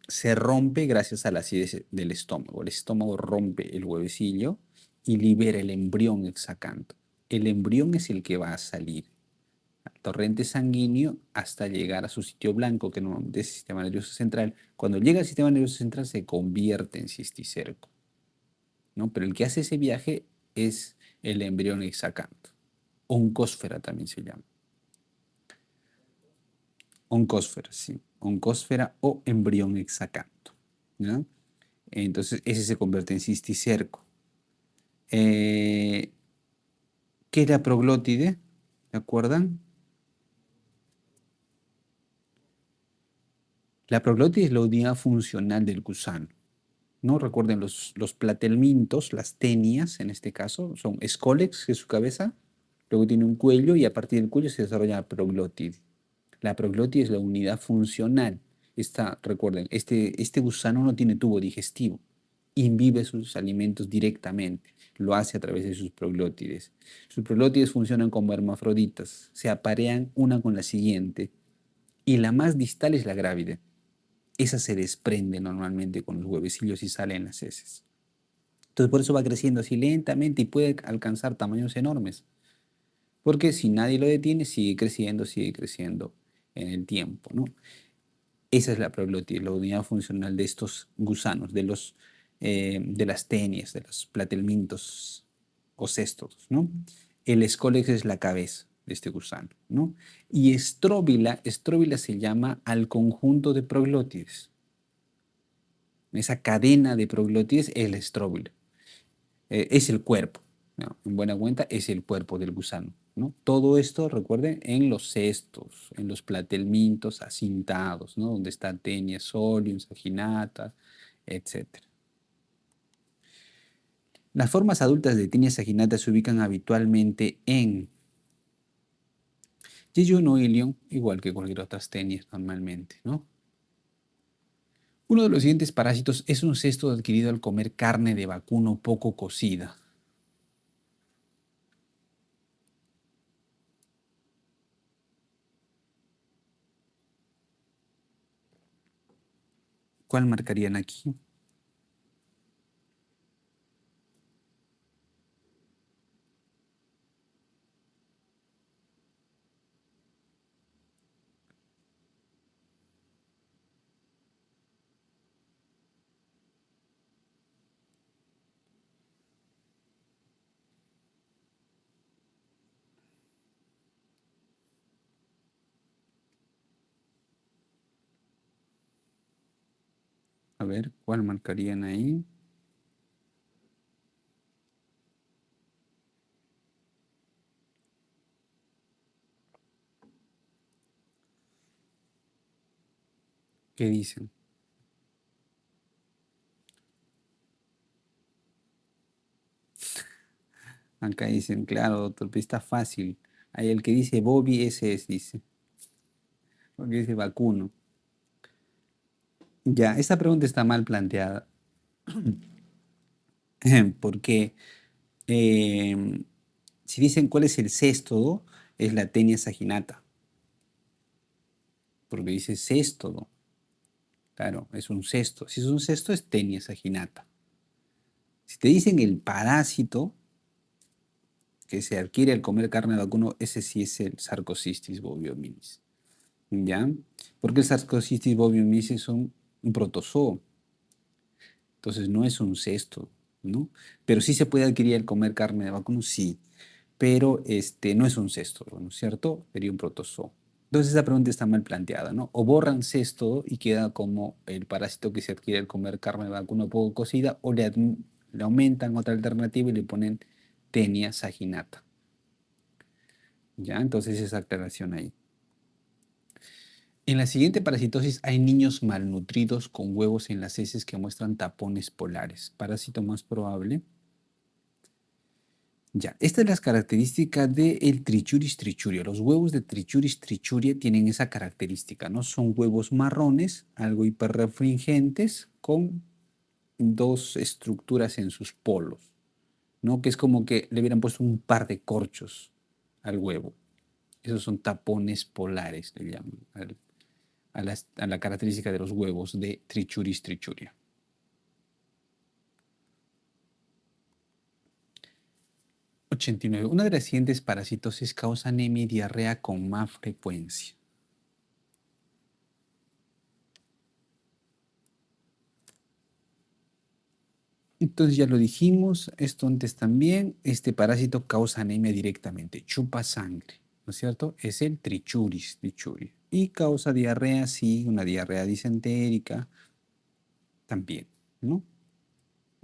Se rompe gracias a la acidez del estómago. El estómago rompe el huevecillo y libera el embrión hexacanto. El embrión es el que va a salir al torrente sanguíneo hasta llegar a su sitio blanco, que no es el sistema nervioso central. Cuando llega al sistema nervioso central se convierte en cisticerco, ¿no? Pero el que hace ese viaje es el embrión hexacanto. Oncósfera también se llama. Oncósfera, sí. Oncósfera o embrión hexacanto, ¿no? Entonces, ese se convierte en cisticerco. ¿Qué es la proglótide? ¿Se acuerdan? La proglótide es la unidad funcional del gusano, ¿no? Recuerden, los platelmintos, las tenias en este caso, son escólex, que es su cabeza, luego tiene un cuello y a partir del cuello se desarrolla la proglótide. La proglótide es la unidad funcional. Recuerden, este gusano no tiene tubo digestivo, imbibe sus alimentos directamente, lo hace a través de sus proglótides. Sus proglótides funcionan como hermafroditas, se aparean una con la siguiente y la más distal es la grávida. Esa se desprende normalmente con los huevecillos y sale en las heces. Entonces por eso va creciendo así lentamente y puede alcanzar tamaños enormes. Porque si nadie lo detiene, sigue creciendo en el tiempo, ¿no? Esa es la proglótide, la unidad funcional de estos gusanos, de las tenias, de los platelmintos o cestos, ¿no? El escólex es la cabeza de este gusano, ¿no? Y estróbila se llama al conjunto de proglótides. Esa cadena de proglótides es la estróbila. Es el cuerpo, ¿no? En buena cuenta es el cuerpo del gusano, ¿no? Todo esto, recuerden, en los cestos, en los platelmintos acintados, ¿no? Donde está tenia solium, saginata, etc. Las formas adultas de tenia saginata se ubican habitualmente en yeyuno ilion, igual que cualquier otras tenias normalmente, ¿no? Uno de los siguientes parásitos es un cesto adquirido al comer carne de vacuno poco cocida. ¿Cuál marcarían aquí? A ver, ¿cuál marcarían ahí? ¿Qué dicen? Acá dicen, claro, doctor, pero está fácil. Hay el que dice Bobby, ese es, dice. Porque dice vacuno. Ya, esta pregunta está mal planteada. Porque si dicen cuál es el céstodo, es la tenia saginata. Porque dice céstodo. Claro, es un cesto. Si es un cesto, es tenia saginata. Si te dicen el parásito que se adquiere al comer carne de vacuno, ese sí es el Sarcocistis boviominis. ¿Ya? Porque el Sarcocistis boviominis es un protozoo. Entonces no es un cesto, ¿no? Pero sí se puede adquirir al comer carne de vacuno, sí. Pero no es un cesto, ¿no es cierto? Sería un protozoo. Entonces esa pregunta está mal planteada, ¿no? O borran cesto y queda como el parásito que se adquiere al comer carne de vacuno poco cocida, o le aumentan otra alternativa y le ponen tenia saginata. ¿Ya? Entonces esa aclaración ahí. En la siguiente parasitosis hay niños malnutridos con huevos en las heces que muestran tapones polares. Parásito más probable. Ya, esta es la característica del Trichuris trichuria. Los huevos de Trichuris trichuria tienen esa característica, ¿no? Son huevos marrones, algo hiperrefringentes, con dos estructuras en sus polos, ¿no? Que es como que le hubieran puesto un par de corchos al huevo. Esos son tapones polares, le llaman a la característica de los huevos de Trichuris trichuria. 89. Una de las siguientes parasitosis causa anemia y diarrea con más frecuencia. Entonces ya lo dijimos, esto antes también, este parásito causa anemia directamente, chupa sangre, ¿no es cierto? Es el Trichuris trichuria. Y causa diarrea, sí, una diarrea disentérica también, ¿no?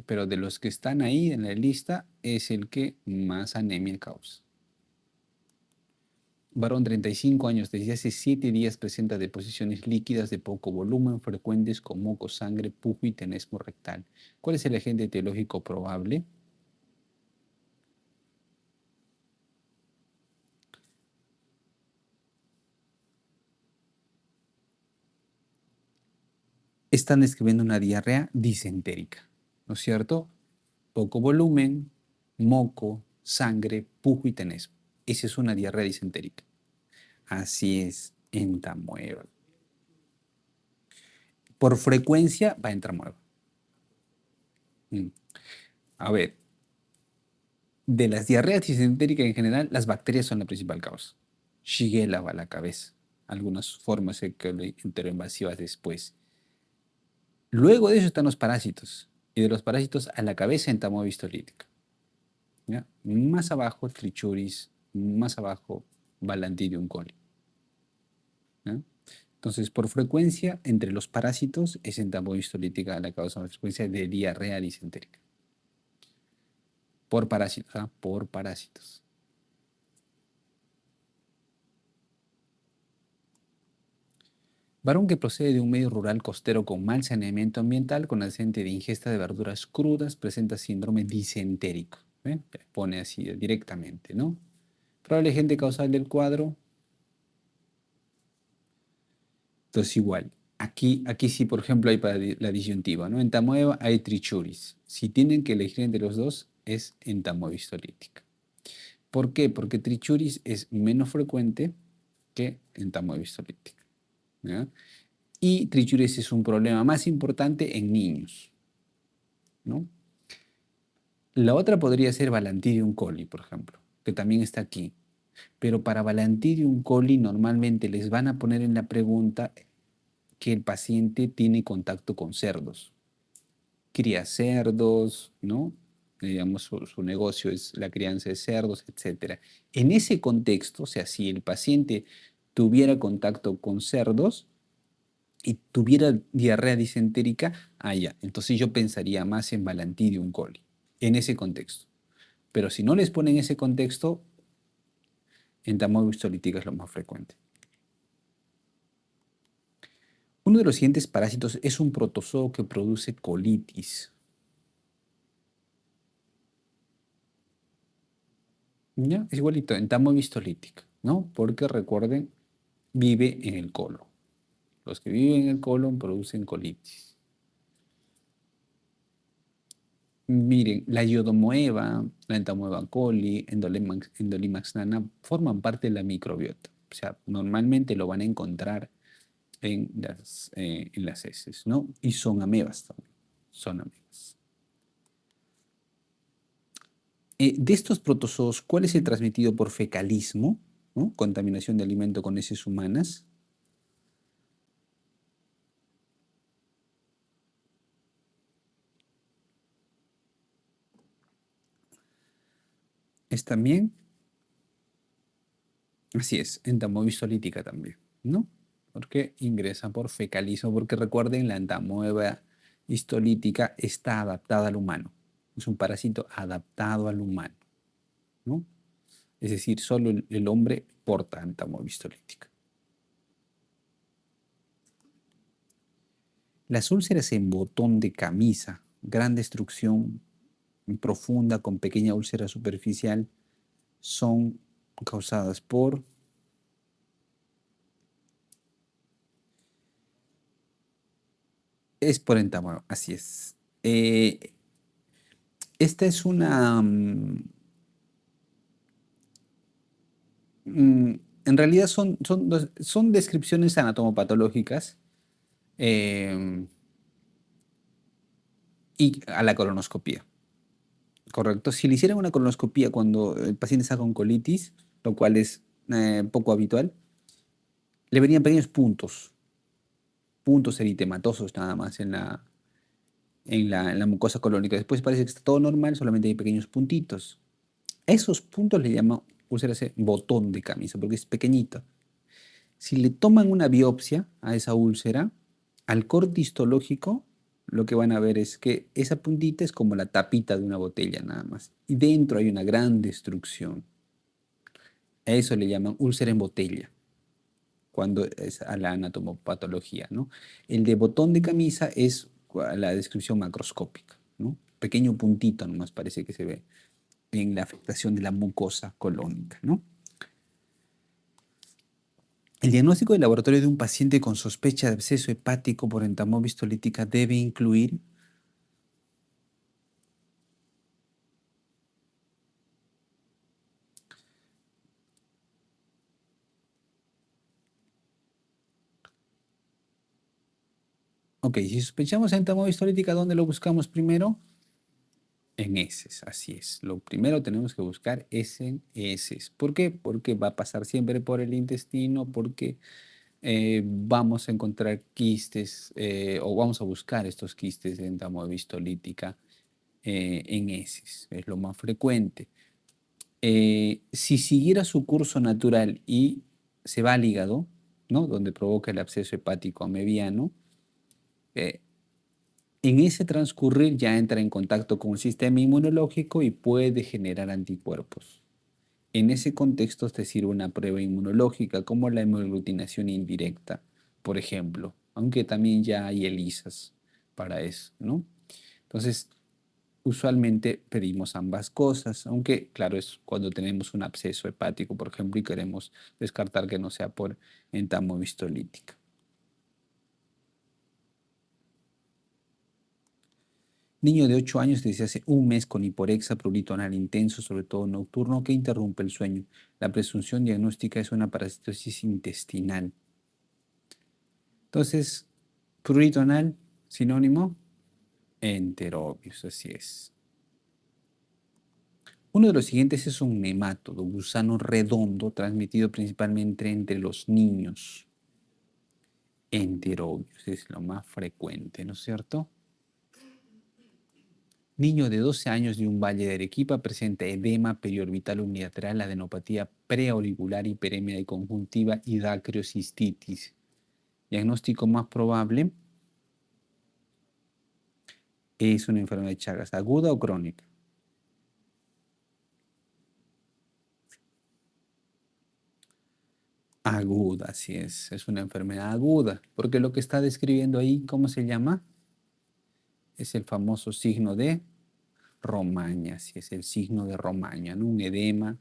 Pero de los que están ahí en la lista es el que más anemia causa. Varón 35 años, desde hace 7 días presenta deposiciones líquidas de poco volumen, frecuentes con moco, sangre, pujo y tenesmo rectal. ¿Cuál es el agente etiológico probable? Están describiendo una diarrea disentérica, ¿no es cierto? Poco volumen, moco, sangre, pujo y tenesmo. Esa es una diarrea disentérica. Así es, entamoeba. Por frecuencia va a entamoeba. A ver, de las diarreas disentéricas en general, las bacterias son la principal causa. Shigella va a la cabeza. Algunas formas enteroinvasivas después. Luego de eso están los parásitos. Y de los parásitos a la cabeza entamoeba histolítica. ¿Ya? Más abajo, Trichuris. Más abajo, Balantidium coli. ¿Ya? Entonces, por frecuencia, entre los parásitos es entamoeba histolítica la causa más frecuencia de diarrea disentérica. Por parásitos, ¿ah? Por parásitos. Varón que procede de un medio rural costero con mal saneamiento ambiental, con antecedente de ingesta de verduras crudas, presenta síndrome disentérico. ¿Eh? Pone así directamente, ¿no? Probable agente causal del cuadro. Entonces igual, aquí sí, por ejemplo, hay para la disyuntiva, ¿no? En Tamoeba hay trichuris. Si tienen que elegir entre los dos, es entamoeba histolítica. ¿Por qué? Porque trichuris es menos frecuente que entamoeba histolítica. ¿Ya? Y trichuris es un problema más importante en niños, ¿no? La otra podría ser Balantidium coli, por ejemplo, que también está aquí. Pero para Balantidium coli normalmente les van a poner en la pregunta que el paciente tiene contacto con cerdos. Cría cerdos, ¿no? Digamos, su negocio es la crianza de cerdos, etc. En ese contexto, o sea, si el paciente tuviera contacto con cerdos y tuviera diarrea disentérica, ya. Entonces yo pensaría más en Balantidium coli, en ese contexto. Pero si no les ponen ese contexto, entamoeba histolítica es lo más frecuente. Uno de los siguientes parásitos es un protozoo que produce colitis. ¿Ya? Es igualito, entamoeba histolítica, ¿no? Porque recuerden, vive en el colon. Los que viven en el colon producen colitis. Miren, la iodomoeba, la entamoeba coli, Endolimax nana forman parte de la microbiota. O sea, normalmente lo van a encontrar en las heces, ¿no? Y son amebas también. Son amebas. De estos protozoos, ¿cuál es el transmitido por fecalismo? ¿No? Contaminación de alimento con heces humanas. Es también, así es, entamoeba histolítica también, ¿no? Porque ingresa por fecalismo, porque recuerden, la entamoeba histolítica está adaptada al humano. Es un parásito adaptado al humano, ¿no? Es decir, solo el hombre porta entamoeba histolítica. Las úlceras en botón de camisa, gran destrucción profunda con pequeña úlcera superficial, son causadas por... Es por entamo, así es. Esta es una... en realidad son descripciones anatomopatológicas eh, y a la colonoscopia, ¿correcto? Si le hicieran una colonoscopia cuando el paciente está con colitis, lo cual es poco habitual, le verían pequeños puntos eritematosos nada más en la mucosa colónica. Después parece que está todo normal, solamente hay pequeños puntitos. Esos puntos le llaman úlceras de botón de camisa porque es pequeñito. Si le toman una biopsia a esa úlcera, al corte histológico, lo que van a ver es que esa puntita es como la tapita de una botella nada más. Y dentro hay una gran destrucción. A eso le llaman úlcera en botella, cuando es a la anatomopatología, ¿no? El de botón de camisa es la descripción macroscópica, ¿no? Pequeño puntito nomás parece que se ve en la afectación de la mucosa colónica, ¿no? El diagnóstico de laboratorio de un paciente con sospecha de absceso hepático por entamoeba debe incluir ok, si sospechamos entamoeba ¿dónde lo buscamos primero? En heces, así es. Lo primero tenemos que buscar es en heces. ¿Por qué? Porque va a pasar siempre por el intestino, porque vamos a encontrar quistes o vamos a buscar estos quistes de entamoeba en heces. Es lo más frecuente. Si siguiera su curso natural y se va al hígado, ¿no? Donde provoca el absceso hepático amebiano, eh, en ese transcurrir ya entra en contacto con el sistema inmunológico y puede generar anticuerpos. En ese contexto te sirve una prueba inmunológica como la hemoaglutinación indirecta, por ejemplo, aunque también ya hay ELISAs para eso, ¿no? Entonces, usualmente pedimos ambas cosas, aunque claro, es cuando tenemos un absceso hepático, por ejemplo, y queremos descartar que no sea por entamoeba. Niño de 8 años desde hace un mes con hiporexia, prurito anal intenso, sobre todo nocturno, que interrumpe el sueño. La presunción diagnóstica es una parasitosis intestinal. Entonces, prurito anal, sinónimo, enterobius, así es. Uno de los siguientes es un nemátodo, gusano redondo, transmitido principalmente entre los niños. Enterobius es lo más frecuente, ¿no es cierto? Niño de 12 años de un valle de Arequipa presenta edema periorbital unilateral, adenopatía preauricular, hiperemia de conjuntiva y dacriocistitis. Diagnóstico más probable es una enfermedad de Chagas, aguda o crónica. Aguda, así es una enfermedad aguda, porque lo que está describiendo ahí, ¿cómo se llama? Es el famoso signo de Romaña, así es el signo de Romaña, ¿no? Un edema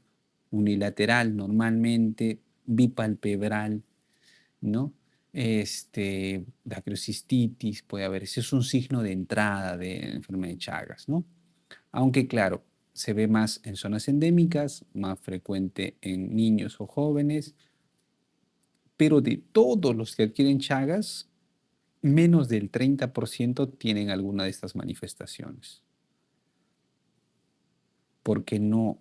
unilateral normalmente, bipalpebral, ¿no? Dacriocistitis puede haber, ese es un signo de entrada de enfermedad de Chagas, ¿no? Aunque claro, se ve más en zonas endémicas, más frecuente en niños o jóvenes, pero de todos los que adquieren Chagas, menos del 30% tienen alguna de estas manifestaciones, porque no,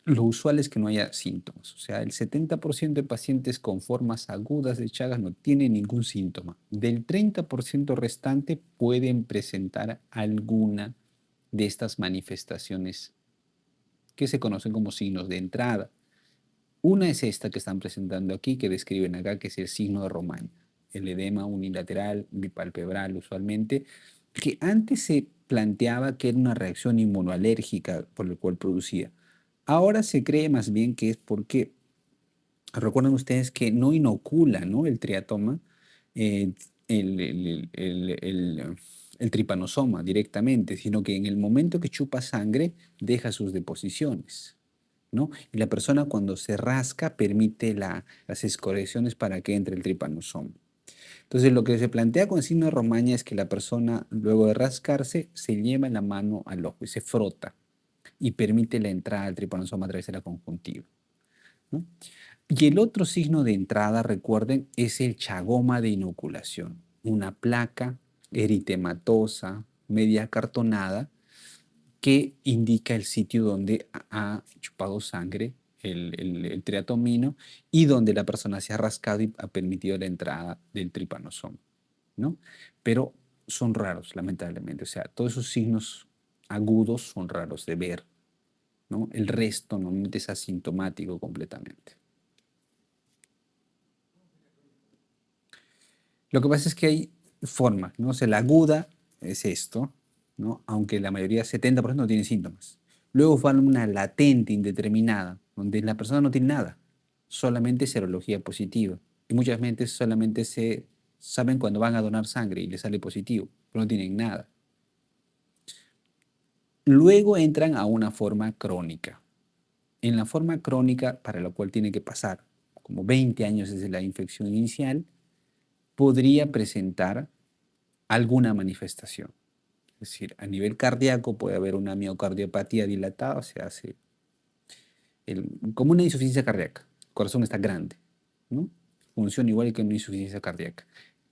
lo usual es que no haya síntomas. O sea, el 70% de pacientes con formas agudas de Chagas no tienen ningún síntoma. Del 30% restante pueden presentar alguna de estas manifestaciones que se conocen como signos de entrada. Una es esta que están presentando aquí, que describen acá, que es el signo de Romaña, el edema unilateral, bipalpebral usualmente, que antes se planteaba que era una reacción inmunoalérgica por el cual producía. Ahora se cree más bien que es porque, recuerden ustedes que no inocula, ¿no? El triatoma, eh, el tripanosoma directamente, sino que en el momento que chupa sangre deja sus deposiciones, ¿no? Y la persona cuando se rasca permite las excoriaciones para que entre el tripanosoma. Entonces lo que se plantea con el signo de Romaña es que la persona luego de rascarse se lleva la mano al ojo y se frota y permite la entrada del tripanosoma a través de la conjuntiva, ¿no? Y el otro signo de entrada, recuerden, es el chagoma de inoculación, una placa eritematosa, media acartonada, que indica el sitio donde ha chupado sangre el triatomino y donde la persona se ha rascado y ha permitido la entrada del tripanosoma, ¿no? Pero son raros, lamentablemente. O sea, todos esos signos agudos son raros de ver, ¿no? El resto normalmente es asintomático completamente. Lo que pasa es que hay formas, ¿no? O sea, la aguda es esto, ¿no? Aunque la mayoría, 70% no tiene síntomas. Luego va una latente indeterminada, donde la persona no tiene nada, solamente serología positiva. Y muchas veces solamente se saben cuando van a donar sangre y les sale positivo, pero no tienen nada. Luego entran a una forma crónica. En la forma crónica, para la cual tiene que pasar como 20 años desde la infección inicial, podría presentar alguna manifestación. Es decir, a nivel cardíaco puede haber una miocardiopatía dilatada, o sea, como una insuficiencia cardíaca. El corazón está grande, ¿no? Funciona igual que una insuficiencia cardíaca.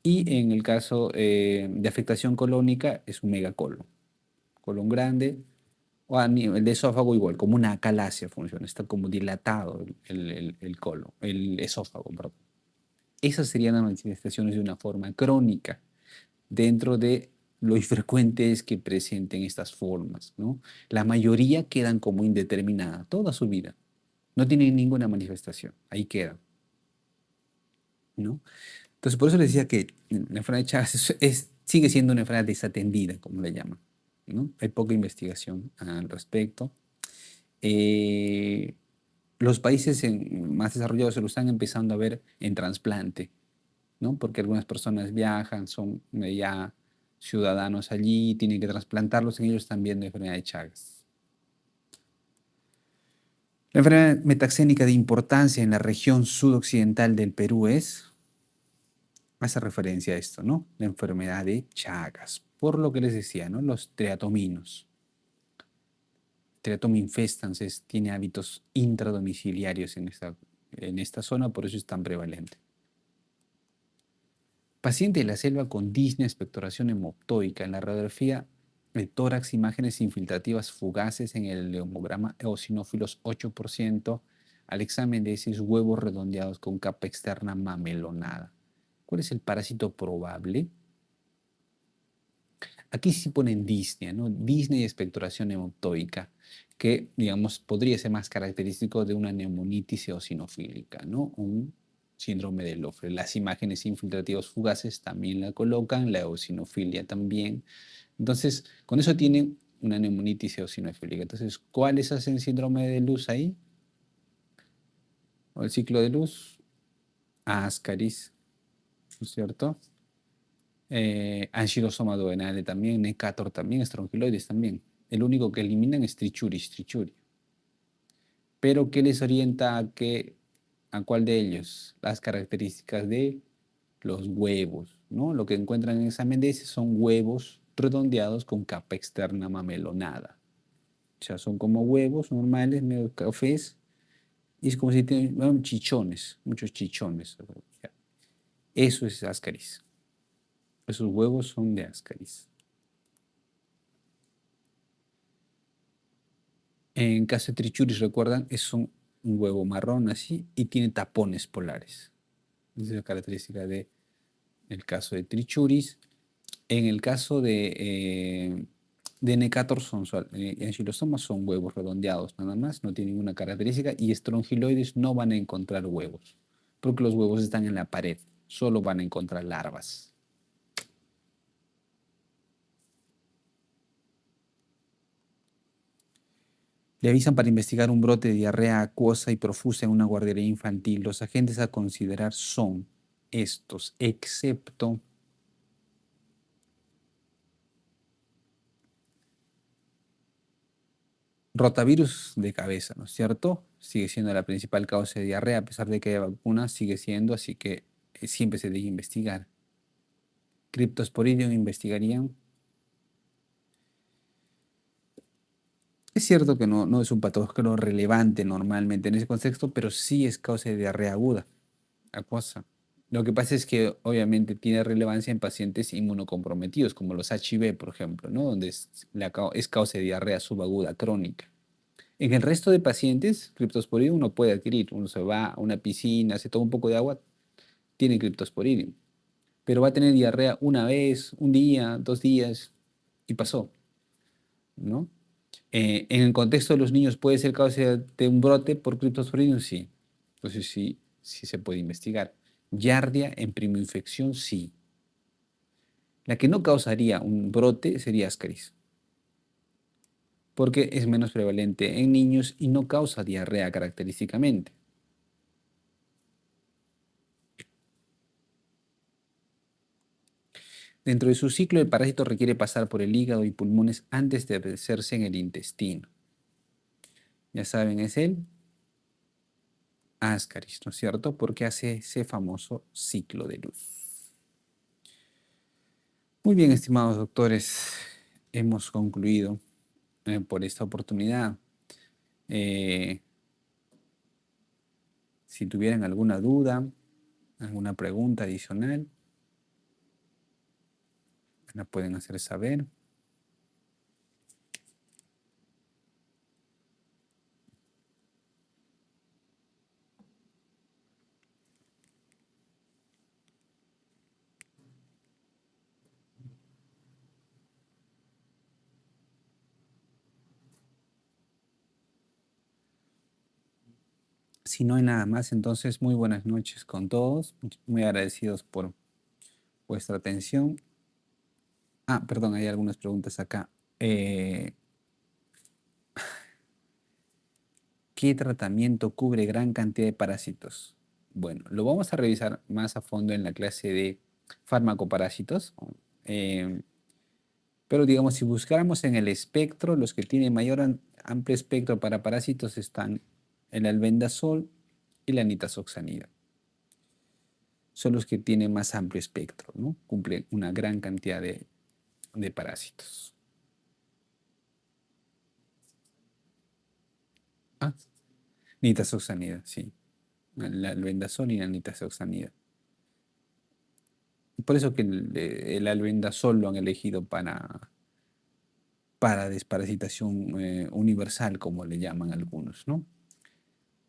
Y en el caso de afectación colónica es un megacolon. Colon grande, o a nivel de esófago igual, como una acalasia funciona, está como dilatado el colon, el esófago, perdón. Esas serían las manifestaciones de una forma crónica. Dentro de lo infrecuente es que presenten estas formas, ¿no? La mayoría quedan como indeterminada toda su vida. No tienen ninguna manifestación, ahí quedan, ¿no? Entonces, por eso les decía que la enfermedad de Chagas sigue siendo una enfermedad desatendida, como le llaman, ¿no? Hay poca investigación al respecto. Eh, los países más desarrollados se lo están empezando a ver en trasplante, ¿no? Porque algunas personas viajan, son ya ciudadanos allí, tienen que trasplantarlos, en ellos están viendo enfermedad de Chagas. La enfermedad metaxénica de importancia en la región sudoccidental del Perú hace referencia a esto, ¿no? La enfermedad de Chagas, por lo que les decía, ¿no? Los triatominos. Triatom infestans tiene hábitos intradomiciliarios en esta zona, por eso es tan prevalente. Paciente de la selva con disnea, expectoración hemoptoica. En la radiografía de tórax, imágenes infiltrativas fugaces en el hemograma eosinófilos 8%. Al examen de heces, huevos redondeados con capa externa mamelonada. ¿Cuál es el parásito probable? Aquí sí ponen disnea, ¿no? Disnea y expectoración hemoptoica, que, digamos, podría ser más característico de una neumonitis eosinofílica, ¿no? Un síndrome de Lofre. Las imágenes infiltrativas fugaces también la colocan, la eosinofilia también. Entonces, con eso tienen una neumonitis eosinofílica. Entonces, ¿cuáles hacen síndrome de luz ahí? ¿O el ciclo de luz? Ascaris, ¿no es cierto? Anchilosoma duodenale también, Necator también, Strongyloides también. El único que eliminan es Trichuris. Pero ¿qué les orienta a cuál de ellos? Las características de los huevos, ¿no? Lo que encuentran en examen de ese son huevos redondeados con capa externa mamelonada. O sea, son como huevos normales, medio cafés, y es como si tuvieran chichones, muchos chichones. Eso es Ascaris. Esos huevos son de Ascaris. En caso de Trichuris, recuerdan, es un huevo marrón así y tiene tapones polares. Esa es la característica del caso de Trichuris. En el caso de Necator, angilostomas son huevos redondeados nada más, no tienen ninguna característica. Y Strongyloides no van a encontrar huevos, porque los huevos están en la pared, solo van a encontrar larvas. Le avisan para investigar un brote de diarrea acuosa y profusa en una guardería infantil. Los agentes a considerar son estos, excepto Rotavirus de cabeza, ¿no es cierto? Sigue siendo la principal causa de diarrea, a pesar de que hay vacunas, sigue siendo, así que siempre se debe investigar. Cryptosporidium investigarían. Es cierto que no es un patógeno relevante normalmente en ese contexto, pero sí es causa de diarrea aguda, acuosa. Lo que pasa es que obviamente tiene relevancia en pacientes inmunocomprometidos, como los HIV, por ejemplo, ¿no? Donde es causa de diarrea subaguda crónica. En el resto de pacientes, criptosporidium uno puede adquirir. Uno se va a una piscina, se toma un poco de agua, tiene criptosporidium. Pero va a tener diarrea una vez, un día, 2 días, y pasó, ¿no? En el contexto de los niños, ¿puede ser causa de un brote por criptosporidium? Sí. Entonces sí, sí se puede investigar. Giardia en primoinfección, sí. La que no causaría un brote sería Ascaris, porque es menos prevalente en niños y no causa diarrea característicamente. Dentro de su ciclo, el parásito requiere pasar por el hígado y pulmones antes de establecerse en el intestino. Ya saben, es el Ascaris, ¿no es cierto? Porque hace ese famoso ciclo de luz. Muy bien, estimados doctores, hemos concluido por esta oportunidad. Eh, si tuvieran alguna duda, alguna pregunta adicional, la pueden hacer saber. Si no hay nada más, entonces muy buenas noches con todos. Muy agradecidos por vuestra atención. Ah, perdón, hay algunas preguntas acá. Eh, ¿Qué tratamiento cubre gran cantidad de parásitos? Bueno, lo vamos a revisar más a fondo en la clase de farmacoparásitos. eh, pero digamos, si buscáramos en el espectro, los que tienen mayor amplio espectro para parásitos están el albendazol y la nitazoxanida. Son los que tienen más amplio espectro, ¿no? Cumplen una gran cantidad de parásitos. Ah, nitazoxanida, sí. El albendazol y la nitazoxanida. Por eso que el albendazol lo han elegido para desparasitación universal, como le llaman algunos, ¿no?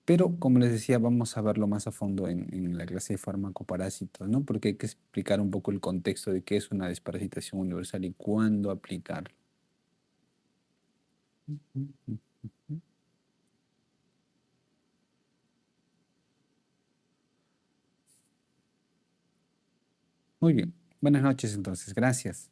Pero, como les decía, vamos a verlo más a fondo en la clase de farmacoparásitos, ¿no? Porque hay que explicar un poco el contexto de qué es una desparasitación universal y cuándo aplicarlo. Muy bien. Buenas noches, entonces. Gracias.